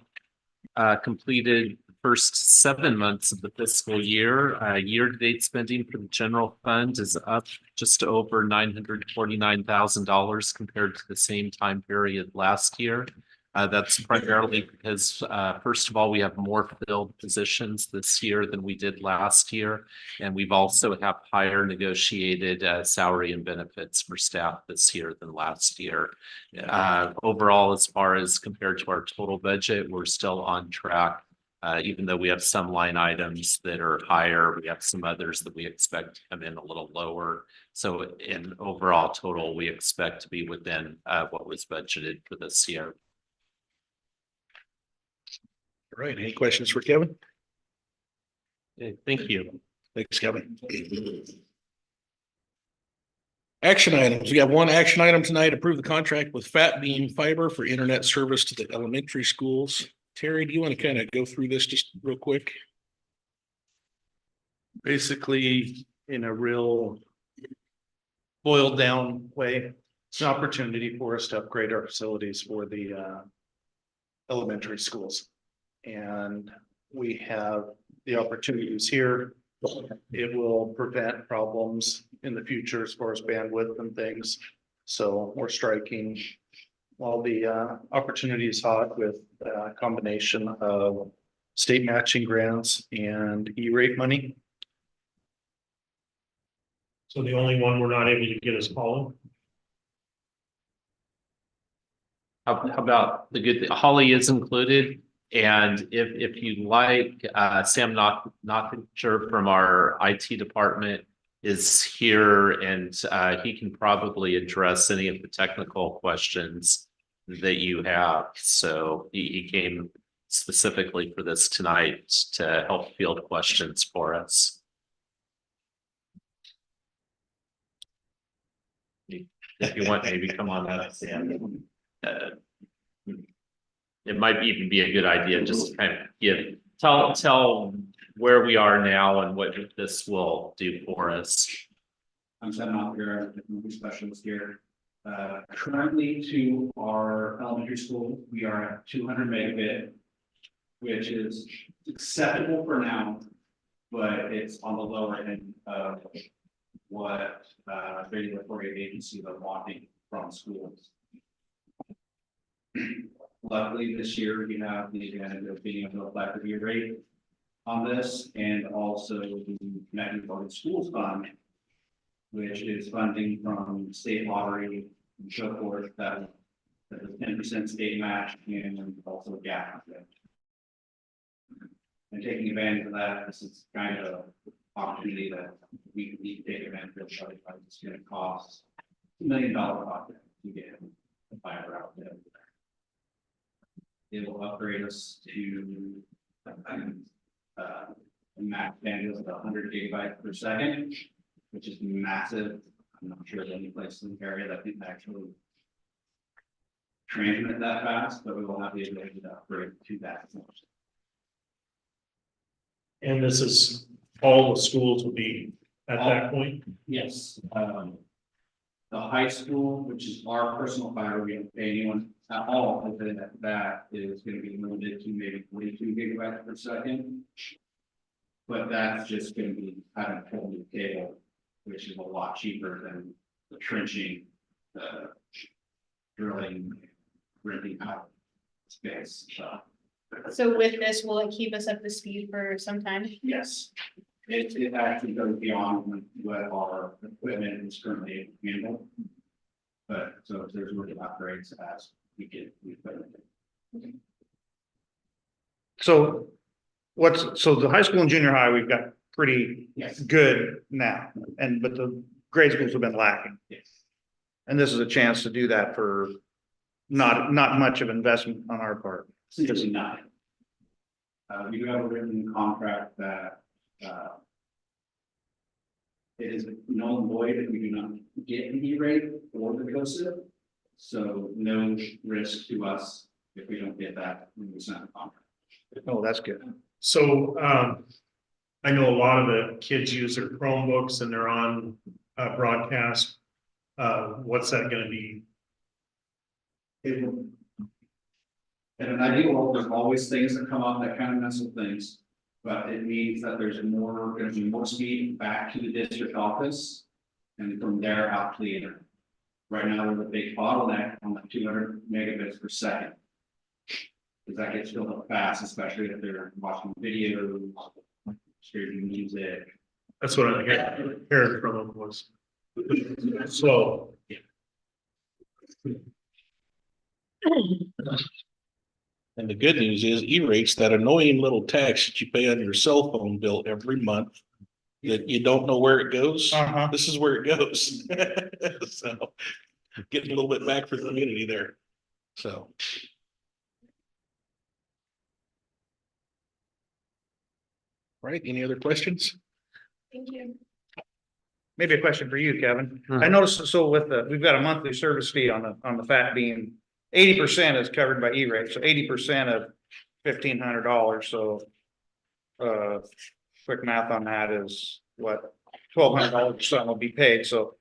[SPEAKER 5] completed the first 7 months of the fiscal year. Year-to-date spending for the general fund is up just over $949,000 compared to the same time period last year. That's primarily because, first of all, we have more filled positions this year than we did last year. And we've also have higher negotiated salary and benefits for staff this year than last year. Overall, as far as compared to our total budget, we're still on track. Even though we have some line items that are higher, we have some others that we expect to come in a little lower. So in overall total, we expect to be within what was budgeted for this year.
[SPEAKER 1] All right, any questions for Kevin?
[SPEAKER 5] Okay, thank you.
[SPEAKER 1] Thanks, Kevin. Action items. We have one action item tonight. Approve the contract with Fat Beam Fiber for internet service to the elementary schools. Terry, do you want to kind of go through this just real quick?
[SPEAKER 6] Basically, in a real boiled down way, it's an opportunity for us to upgrade our facilities for the elementary schools. And we have the opportunities here. It will prevent problems in the future as far as bandwidth and things. So we're striking while the opportunity is hot with a combination of state matching grants and E-rate money.
[SPEAKER 7] So the only one we're not able to get is Holly?
[SPEAKER 5] How about the good, Holly is included. And if you like, Sam Nottinger from our IT department is here, and he can probably address any of the technical questions that you have. So he came specifically for this tonight to help field questions for us. If you want, maybe come on up, Sam. It might even be a good idea just to kind of tell where we are now and what this will do for us.
[SPEAKER 12] I'm Sam Nottinger, I'm a technology specialist here. Currently to our elementary school, we are at 200 megabit, which is acceptable for now, but it's on the lower end of what regulatory agencies are wanting from schools. Luckily, this year we have the advantage of being able to apply for the E-rate on this, and also the Connected Public Schools Fund, which is funding from state lottery and so forth, that is 10% state match and also gap. And taking advantage of that, this is kind of an opportunity that we need to take advantage of. Otherwise, it's going to cost $1 million project to get the fiber out there. It will upgrade us to a max bandwidth of 100 gigabytes per second, which is massive. I'm not sure of any place in the area that can actually transmit that fast, but we will have the ability to upgrade to that.
[SPEAKER 7] And this is, all the schools will be at that point?
[SPEAKER 12] Yes. The high school, which is our personal fiber, we don't pay anyone at all, and then that is going to be limited to maybe 42 gigabytes per second. But that's just going to be having a whole new cable, which is a lot cheaper than the trenching, the drilling, renting out space.
[SPEAKER 3] So with this, will it keep us up to speed for some time?
[SPEAKER 12] Yes. It actually goes beyond what our equipment is currently handled. But so if there's really upgrades as we get the equipment.
[SPEAKER 6] So so the high school and junior high, we've got pretty
[SPEAKER 12] Yes.
[SPEAKER 6] good now, but the grade schools have been lacking.
[SPEAKER 12] Yes.
[SPEAKER 6] And this is a chance to do that for not much of investment on our part.
[SPEAKER 12] Essentially not. We do have a written contract that, it is null and void if we do not get an E-rate or the COSIP. So no risk to us if we don't get that when we sign the contract.
[SPEAKER 6] Oh, that's good.
[SPEAKER 7] So, I know a lot of the kids use their Chromebooks and they're on, broadcast. What's that gonna be?
[SPEAKER 12] It will. In an ideal world, there's always things that come up that kind of mess with things. But it means that there's gonna be more speed back to the district office. And from there out to the internet. Right now, there's a big bottleneck on like 200 megabits per second. Because that gets filled up fast, especially if they're watching videos, streaming music.
[SPEAKER 7] That's what I heard from them was slow.
[SPEAKER 1] And the good news is E-rate's that annoying little tax that you pay on your cell phone bill every month. That you don't know where it goes.
[SPEAKER 6] Uh-huh.
[SPEAKER 1] This is where it goes. So getting a little bit back for the community there. So. Right, any other questions?
[SPEAKER 3] Thank you.
[SPEAKER 6] Maybe a question for you, Kevin.
[SPEAKER 5] Mhm.
[SPEAKER 6] I noticed, so we've got a monthly service fee on the fat bean. 80% is covered by E-rate, so 80% of $1,500, so. Quick math on that is what, $1,200 or something will be paid, so.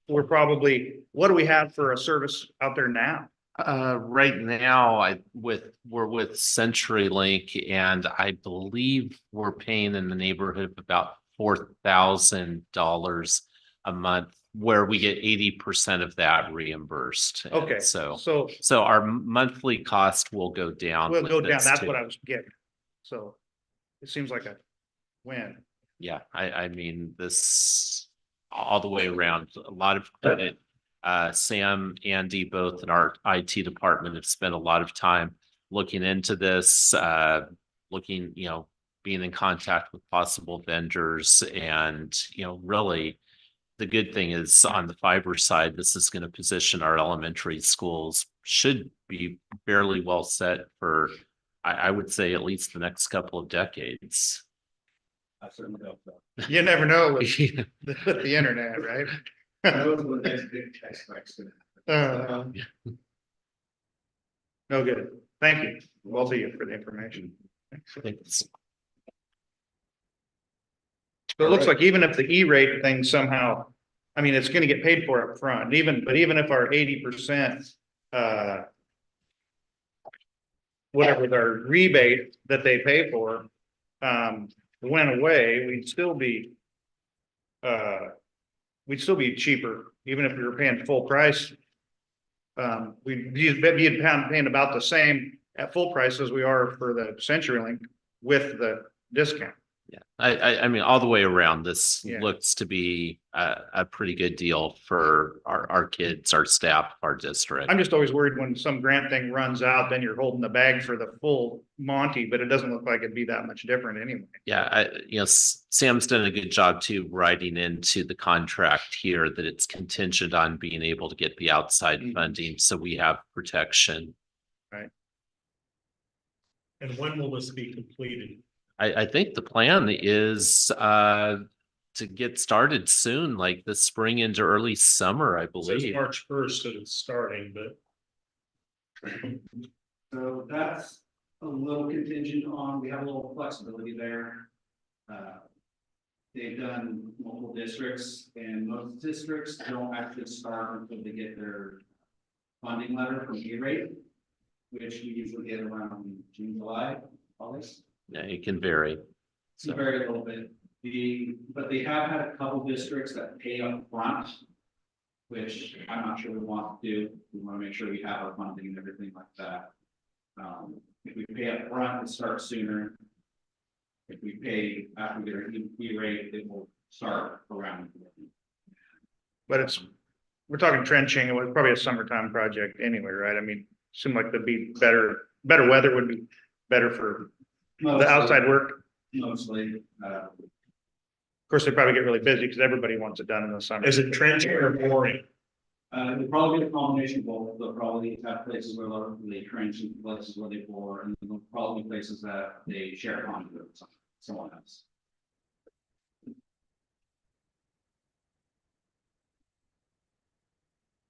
[SPEAKER 6] We're probably, what do we have for a service out there now?
[SPEAKER 5] Right now, we're with CenturyLink, and I believe we're paying in the neighborhood of about $4,000 a month, where we get 80% of that reimbursed. And
[SPEAKER 6] Okay,
[SPEAKER 5] so
[SPEAKER 6] so
[SPEAKER 5] our monthly cost will go down.
[SPEAKER 6] we'll
[SPEAKER 5] with
[SPEAKER 6] go down,
[SPEAKER 5] this
[SPEAKER 6] that's
[SPEAKER 5] too.
[SPEAKER 6] what I was getting. So it seems like a win.
[SPEAKER 5] Yeah, I mean, this all the way around, a lot of credit. Sam, Andy, both in our IT department have spent a lot of time looking into this, looking, being in contact with possible vendors, and, really the good thing is on the fiber side, this is going to position our elementary schools should be fairly well set for, I would say, at least the next couple of decades.
[SPEAKER 12] I certainly hope so.
[SPEAKER 6] You never know with the internet, right?
[SPEAKER 12] Those are the next big tech specs.
[SPEAKER 6] No good. Thank you, both of you, for the information.
[SPEAKER 5] Thanks.
[SPEAKER 6] So it looks like even if the E-rate thing somehow, I mean, it's gonna get paid for up front. But even if our 80%, whatever their rebate that they pay for, went away, we'd still be cheaper, even if we were paying full price. We'd be paying about the same at full price as we are for the CenturyLink with the discount.
[SPEAKER 5] Yeah, I mean, all the way around, this
[SPEAKER 6] Yeah.
[SPEAKER 5] looks to be a pretty good deal for our kids, our staff, our district.
[SPEAKER 6] I'm just always worried when some grant thing runs out, then you're holding the bag for the full Monty, but it doesn't look like it'd be that much different anyway.
[SPEAKER 5] Yeah, Sam's done a good job too, writing into the contract here that it's contingent on being able to get the outside funding, so we have protection.
[SPEAKER 7] And when will this be completed?
[SPEAKER 5] I think the plan is to get started soon, like this spring into early summer, I
[SPEAKER 7] It says
[SPEAKER 5] believe.
[SPEAKER 7] March 1st that it's starting, but
[SPEAKER 12] So that's a little contingent on, we have a little flexibility there. They've done multiple districts, and most districts don't actually start until they get their funding letter from E-rate, which we usually get around June, July, August.
[SPEAKER 5] Yeah, it can vary.
[SPEAKER 12] It's vary a little bit. But they have had a couple districts that pay up front, which I'm not sure we want to do. We want to make sure we have our funding and everything like that. If we pay up front, it starts sooner. If we pay after we get our E-rate, it will start around.
[SPEAKER 6] But we're talking trenching, it was probably a summertime project anyway, right? I mean, seemed like there'd be better weather would be better for
[SPEAKER 12] Mostly-
[SPEAKER 6] the outside work?
[SPEAKER 12] Mostly,
[SPEAKER 6] Of course, they probably get really busy because everybody wants it done in the summer.
[SPEAKER 7] Is it trenching or boring?
[SPEAKER 12] it'll probably be a combination of both. They'll probably have places where they trench and places where they bore, and there'll probably be places that they share conduit with someone else.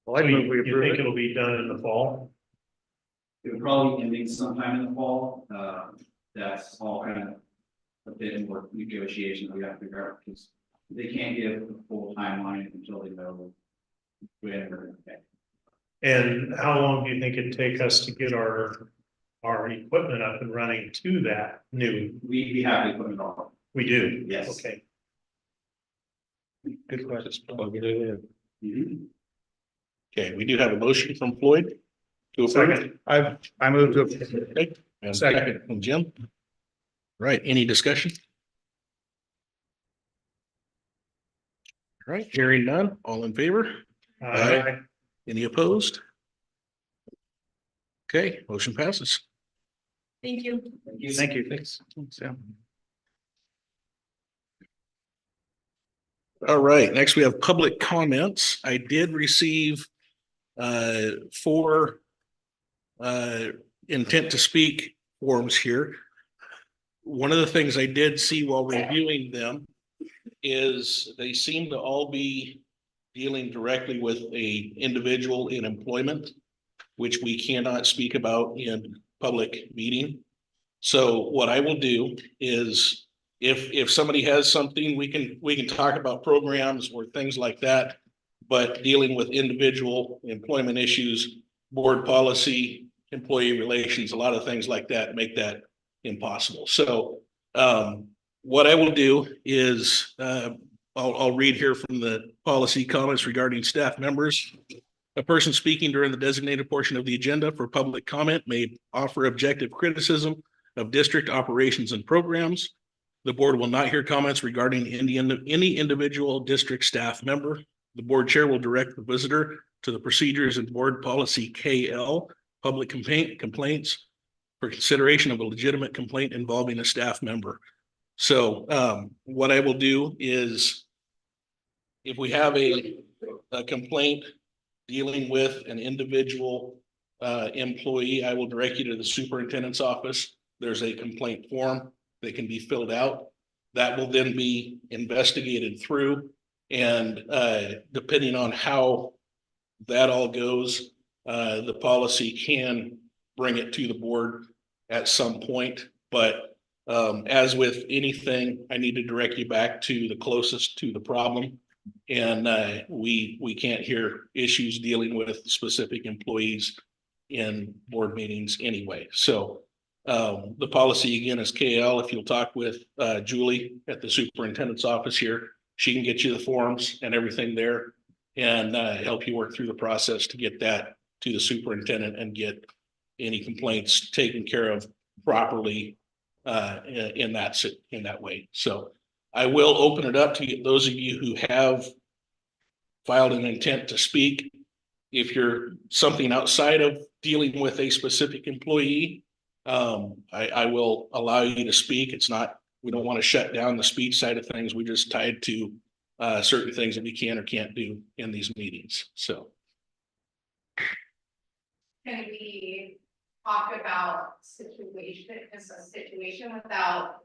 [SPEAKER 6] Well, I
[SPEAKER 7] You
[SPEAKER 6] move we
[SPEAKER 7] you
[SPEAKER 6] approve
[SPEAKER 7] think
[SPEAKER 6] it.
[SPEAKER 7] it'll be done in the fall?
[SPEAKER 12] It would probably be ending sometime in the fall. That's all kind of a bit more negotiation that we have to figure out, because they can't give a full timeline until they know when we're gonna pay.
[SPEAKER 7] And how long do you think it'd take us to get our equipment up and running to that new?
[SPEAKER 12] We have the equipment all.
[SPEAKER 7] We do?
[SPEAKER 12] Yes.
[SPEAKER 7] Okay.
[SPEAKER 6] Good question.
[SPEAKER 1] Just plug it in.
[SPEAKER 12] Mhm.
[SPEAKER 1] Okay, we do have a motion from Floyd to approve.
[SPEAKER 6] Second, I move to.
[SPEAKER 1] Okay, and a second from Jim. Right, any discussion? All right, hearing none, all in favor? Aye. Any opposed? Okay, motion passes.
[SPEAKER 3] Thank you.
[SPEAKER 6] Thank you. Thanks. Yeah.
[SPEAKER 1] All right, next we have public comments. I did receive four intent to speak forms here. One of the things I did see while reviewing them is they seem to all be dealing directly with a individual in employment, which we cannot speak about in public meeting. So what I will do is if somebody has something, we can talk about programs or things like that. But dealing with individual employment issues, board policy, employee relations, a lot of things like that make that impossible. So what I will do is I'll read here from the policy comments regarding staff members. A person speaking during the designated portion of the agenda for public comment may offer objective criticism of district operations and programs. The board will not hear comments regarding any individual district staff member. The board chair will direct the visitor to the procedures and board policy KL, public complaints, for consideration of a legitimate complaint involving a staff member. So what I will do is if we have a complaint dealing with an individual employee, I will direct you to the superintendent's office. There's a complaint form that can be filled out. That will then be investigated through, and depending on how that all goes, the policy can bring it to the board at some point. But as with anything, I need to direct you back to the closest to the problem. And we can't hear issues dealing with specific employees in board meetings anyway. So the policy again is KL. If you'll talk with Julie at the superintendent's office here, she can get you the forms and everything there and help you work through the process to get that to the superintendent and get any complaints taken care of properly in that way. So I will open it up to those of you who have filed an intent to speak. If you're something outside of dealing with a specific employee, I will allow you to speak. It's not, we don't want to shut down the speech side of things. We just tied to certain things that we can or can't do in these meetings. So.
[SPEAKER 13] Can we talk about a situation without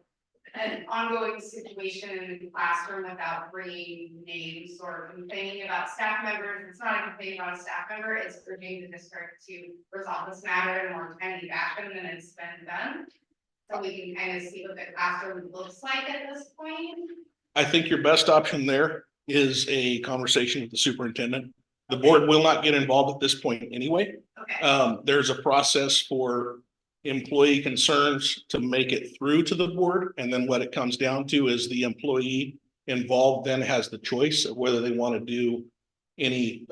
[SPEAKER 13] an ongoing situation in the classroom without bringing names or complaining about staff members? It's not a complaint about a staff member, it's urging the district to resolve this matter in a more timely fashion than it's been done. So we can kind of see what the classroom looks like at this point.
[SPEAKER 1] I think your best option there is a conversation with the superintendent. The board will not get involved at this point anyway.
[SPEAKER 13] Okay.
[SPEAKER 1] There's a process for employee concerns to make it through to the board. And then what it comes down to is the employee involved then has the choice of whether they want to do any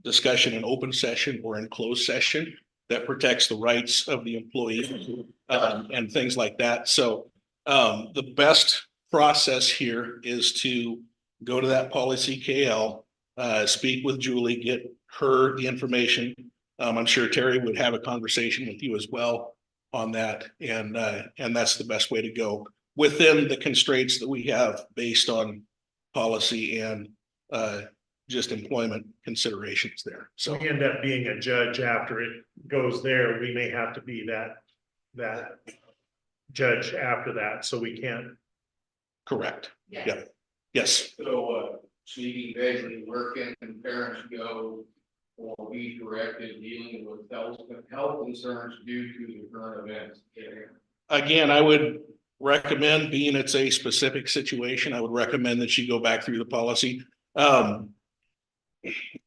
[SPEAKER 1] discussion in open session or in closed session that protects the rights of the employee and things like that. So the best process here is to go to that policy KL, speak with Julie, get her the information. I'm sure Terry would have a conversation with you as well on that, and that's the best way to go within the constraints that we have based on policy and just employment considerations there. So
[SPEAKER 7] We end up being a judge after it goes there, we may have to be that judge after that, so we can't.
[SPEAKER 1] correct.
[SPEAKER 13] Yeah.
[SPEAKER 1] Yeah. Yes.
[SPEAKER 12] So, Stevie, basically, where can parents go or be directed dealing with health concerns due to the current events?
[SPEAKER 1] Again, I would recommend, being it's a specific situation, I would recommend that you go back through the policy.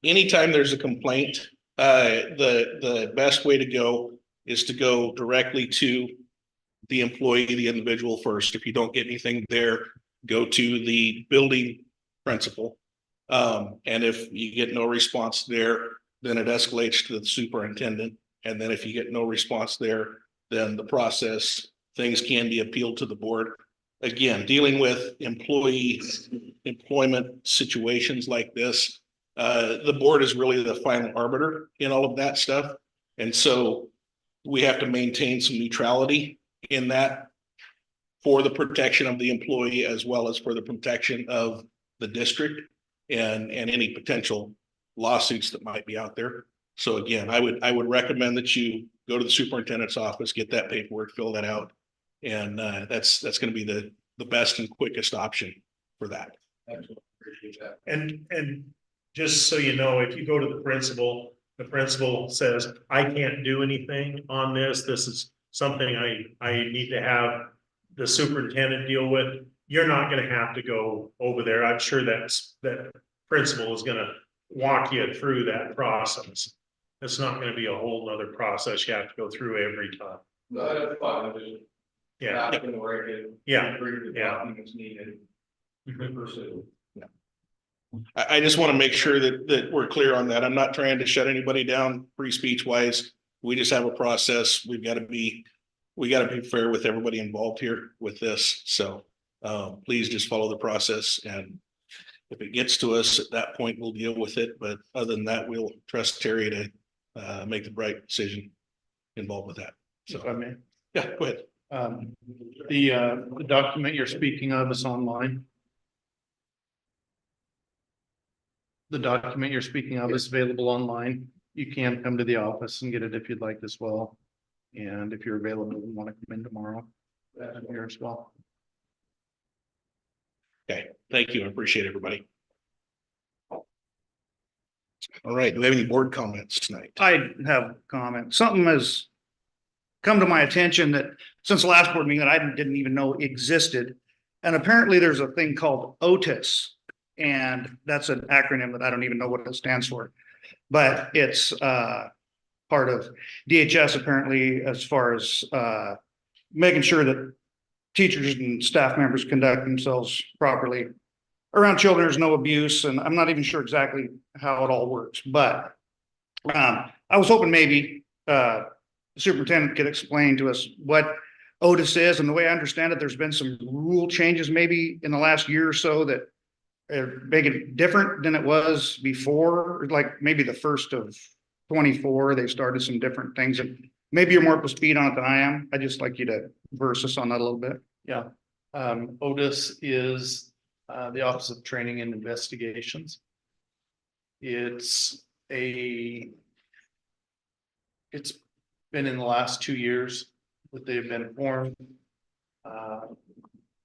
[SPEAKER 1] Anytime there's a complaint, the best way to go is to go directly to the employee, the individual first. If you don't get anything there, go to the building principal. And if you get no response there, then it escalates to the superintendent. And then if you get no response there, then the process, things can be appealed to the board. Again, dealing with employment situations like this, the board is really the final arbiter in all of that stuff. And so we have to maintain some neutrality in that for the protection of the employee as well as for the protection of the district and any potential lawsuits that might be out there. So again, I would recommend that you go to the superintendent's office, get that paperwork, fill that out. And that's going to be the best and quickest option for that.
[SPEAKER 12] Appreciate that.
[SPEAKER 7] And just so you know, if you go to the principal says, I can't do anything on this. This is something I need to have the superintendent deal with. You're not gonna have to go over there. I'm sure that principal is gonna walk you through that process. It's not gonna be a whole nother process you have to go through every time.
[SPEAKER 12] No, that's fine. I'm just
[SPEAKER 7] Yeah,
[SPEAKER 12] asking where it is.
[SPEAKER 7] Yeah.
[SPEAKER 12] Agree with the
[SPEAKER 7] Yeah.
[SPEAKER 12] documents needed.
[SPEAKER 7] Mhm.
[SPEAKER 12] Pursue.
[SPEAKER 1] I just want to make sure that we're clear on that. I'm not trying to shut anybody down free speech wise. We just have a process. We got to be fair with everybody involved here with this. So please just follow the process. And if it gets to us at that point, we'll deal with it. But other than that, we'll trust Terry to make the right decision involved with that.
[SPEAKER 6] If
[SPEAKER 1] So,
[SPEAKER 6] I may.
[SPEAKER 1] yeah, go ahead.
[SPEAKER 6] The document you're speaking of is online. The document you're speaking of is available online. You can come to the office and get it if you'd like as well. And if you're available and want to come in tomorrow, that's here as well.
[SPEAKER 1] Okay. Thank you. I appreciate everybody. All right. Do we have any board comments tonight?
[SPEAKER 6] I have a comment. Something has come to my attention that since the last board meeting that I didn't even know existed. And apparently there's a thing called OTIS. And that's an acronym that I don't even know what it stands for. But it's part of DHS apparently, as far as making sure that teachers and staff members conduct themselves properly around children. There's no abuse, and I'm not even sure exactly how it all works. But I was hoping maybe the superintendent could explain to us what OTIS is. And the way I understand it, there's been some rule changes maybe in the last year or so that make it different than it was before, like maybe the first of 24, they started some different things, and maybe you're more up to speed on it than I am. I'd just like you to verse us on that a little bit.
[SPEAKER 14] Yeah, OTIS is the Office of Training and Investigations. It's been in the last 2 years that they've been formed.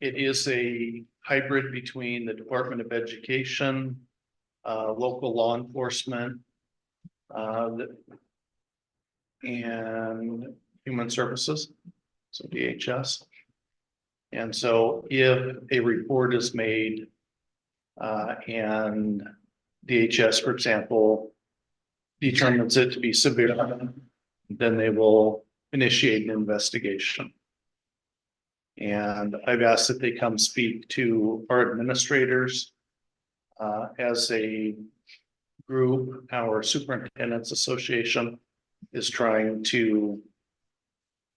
[SPEAKER 14] It is a hybrid between the Department of Education, local law enforcement, and Human Services, so DHS. And so if a report is made and DHS, for example, determines it to be severe, then they will initiate an investigation. And I've asked that they come speak to our administrators as a group. Our Superintendent's Association is trying to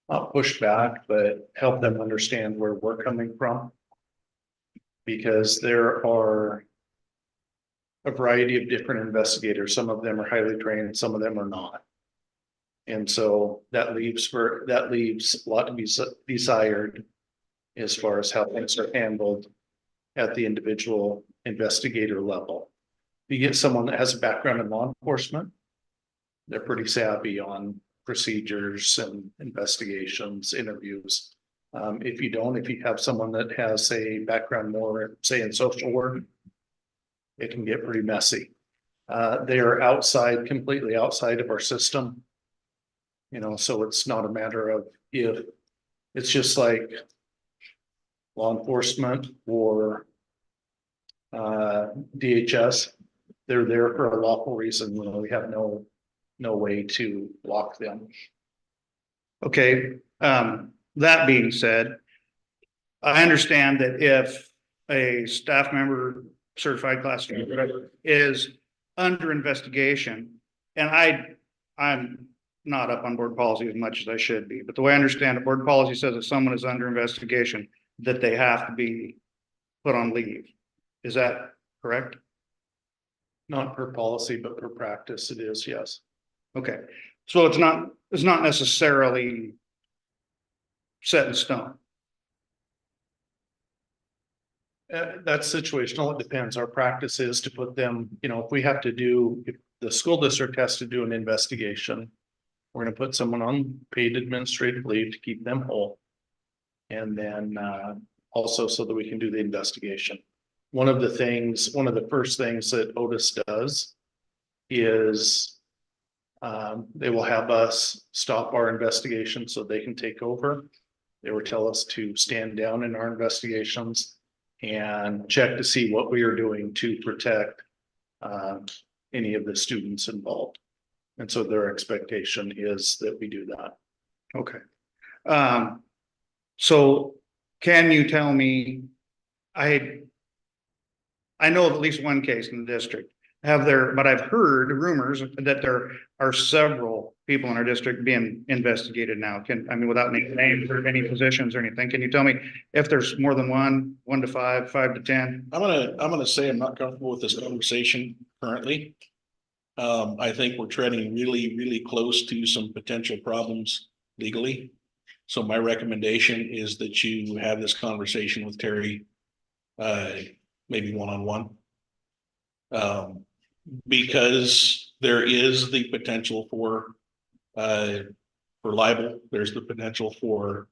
[SPEAKER 14] not push back, but help them understand where we're coming from. Because there are a variety of different investigators. Some of them are highly trained, some of them are not. And so that leaves a lot to be desired as far as how things are handled at the individual investigator level. You get someone that has a background in law enforcement, they're pretty savvy on procedures and investigations, interviews. If you have someone that has a background more, say, in social work, it can get pretty messy. They are completely outside of our system. You know, so it's not a matter of if, it's just like law enforcement or DHS. They're there for a lawful reason. You know, we have no way to block them.
[SPEAKER 6] Okay, that being said, I understand that if a staff member, certified class whatever, is under investigation, and I'm not up on board policy as much as I should be, but the way I understand it, board policy says if someone is under investigation, that they have to be put on leave. Is that correct?
[SPEAKER 14] Not per policy, but per practice, it is, yes.
[SPEAKER 6] Okay, so it's not necessarily set in stone.
[SPEAKER 14] That's situational. It depends. Our practice is to put them, you know, if the school district has to do an investigation, we're going to put someone on paid administrative leave to keep them whole. And then also so that we can do the investigation. One of the first things that Otis does is they will have us stop our investigation so they can take over. They will tell us to stand down in our investigations and check to see what we are doing to protect any of the students involved. And so their expectation is that we do that.
[SPEAKER 6] Okay. So can you tell me, I know of at least one case in the district, but I've heard rumors that there are several people in our district being investigated now. Without naming names or any positions or anything, can you tell me if there's more than 1 to 5, 5 to 10?
[SPEAKER 1] I'm gonna say I'm not comfortable with this conversation currently. I think we're treading really, really close to some potential problems legally. So my recommendation is that you have this conversation with Terry, maybe one-on-one. Because there is the potential for libel, there's the potential for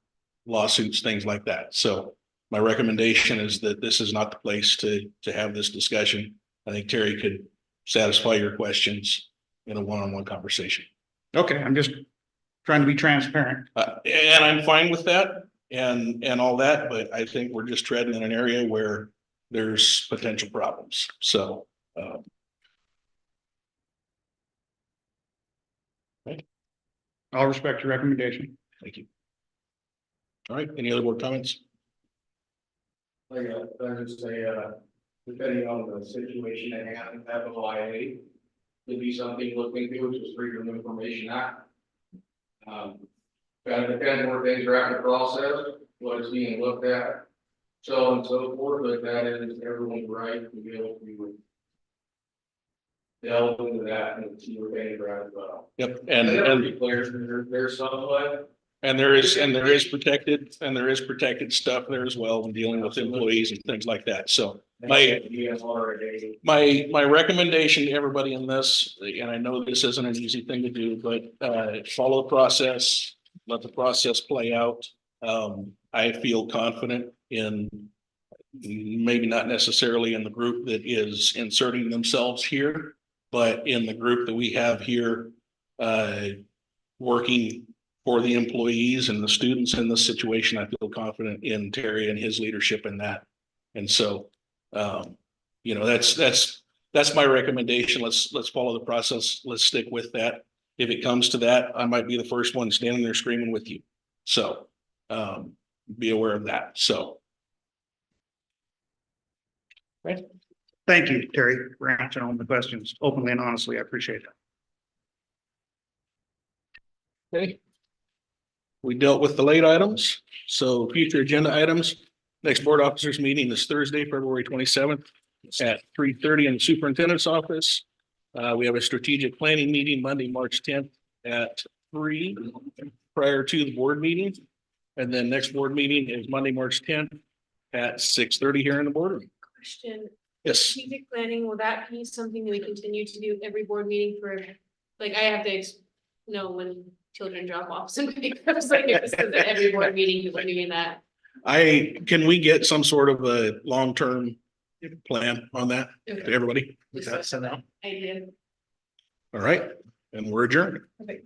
[SPEAKER 1] lawsuits, things like that. So my recommendation is that this is not the place to have this discussion. I think Terry could satisfy your questions in a one-on-one conversation.
[SPEAKER 6] Okay, I'm just trying to be transparent.
[SPEAKER 1] And I'm fine with that and all that, but I think we're just treading in an area where there's potential problems. So
[SPEAKER 6] I'll respect your recommendation.
[SPEAKER 1] thank you. All right, any other board comments?
[SPEAKER 12] I just say, depending on the situation at hand, FOIA could be something to look into, which is Freedom of Information Act. Kind of depends where things are at in the process, what is being looked at, so on and so forth, but that is everyone's right to be able to delve into that and see where things are at as well.
[SPEAKER 1] Yep,
[SPEAKER 12] And there's some way.
[SPEAKER 1] And there is protected stuff there as well when dealing with employees and things like that. So my recommendation to everybody in this, and I know this isn't an easy thing to do, but follow the process, let the process play out. I feel confident in maybe not necessarily in the group that is inserting themselves here, but in the group that we have here working for the employees and the students in this situation. I feel confident in Terry and his leadership in that. And so, that's my recommendation. Let's follow the process. Let's stick with that. If it comes to that, I might be the first one standing there screaming with you. So, be aware of that. So. Right.
[SPEAKER 6] Thank you, Terry, for answering all the questions openly and honestly. I appreciate it.
[SPEAKER 1] Okay. We dealt with the late items. So future agenda items, next board officers meeting is Thursday, February 27th at 3:30 in the superintendent's office. We have a strategic planning meeting Monday, March 10th at 3 prior to the board meeting. And then next board meeting is Monday, March 10th at 6:30 here in the boardroom.
[SPEAKER 3] Question,
[SPEAKER 1] Yes,
[SPEAKER 3] strategic planning, will that be something that we continue to do every board meeting for, like, I have to know when children drop off and pickups, like, if this is at every board meeting, people are doing that.
[SPEAKER 1] can we get some sort of a long-term plan on that to everybody? Does that send out?
[SPEAKER 3] I did.
[SPEAKER 1] All right, and we're adjourned.
[SPEAKER 3] Okay.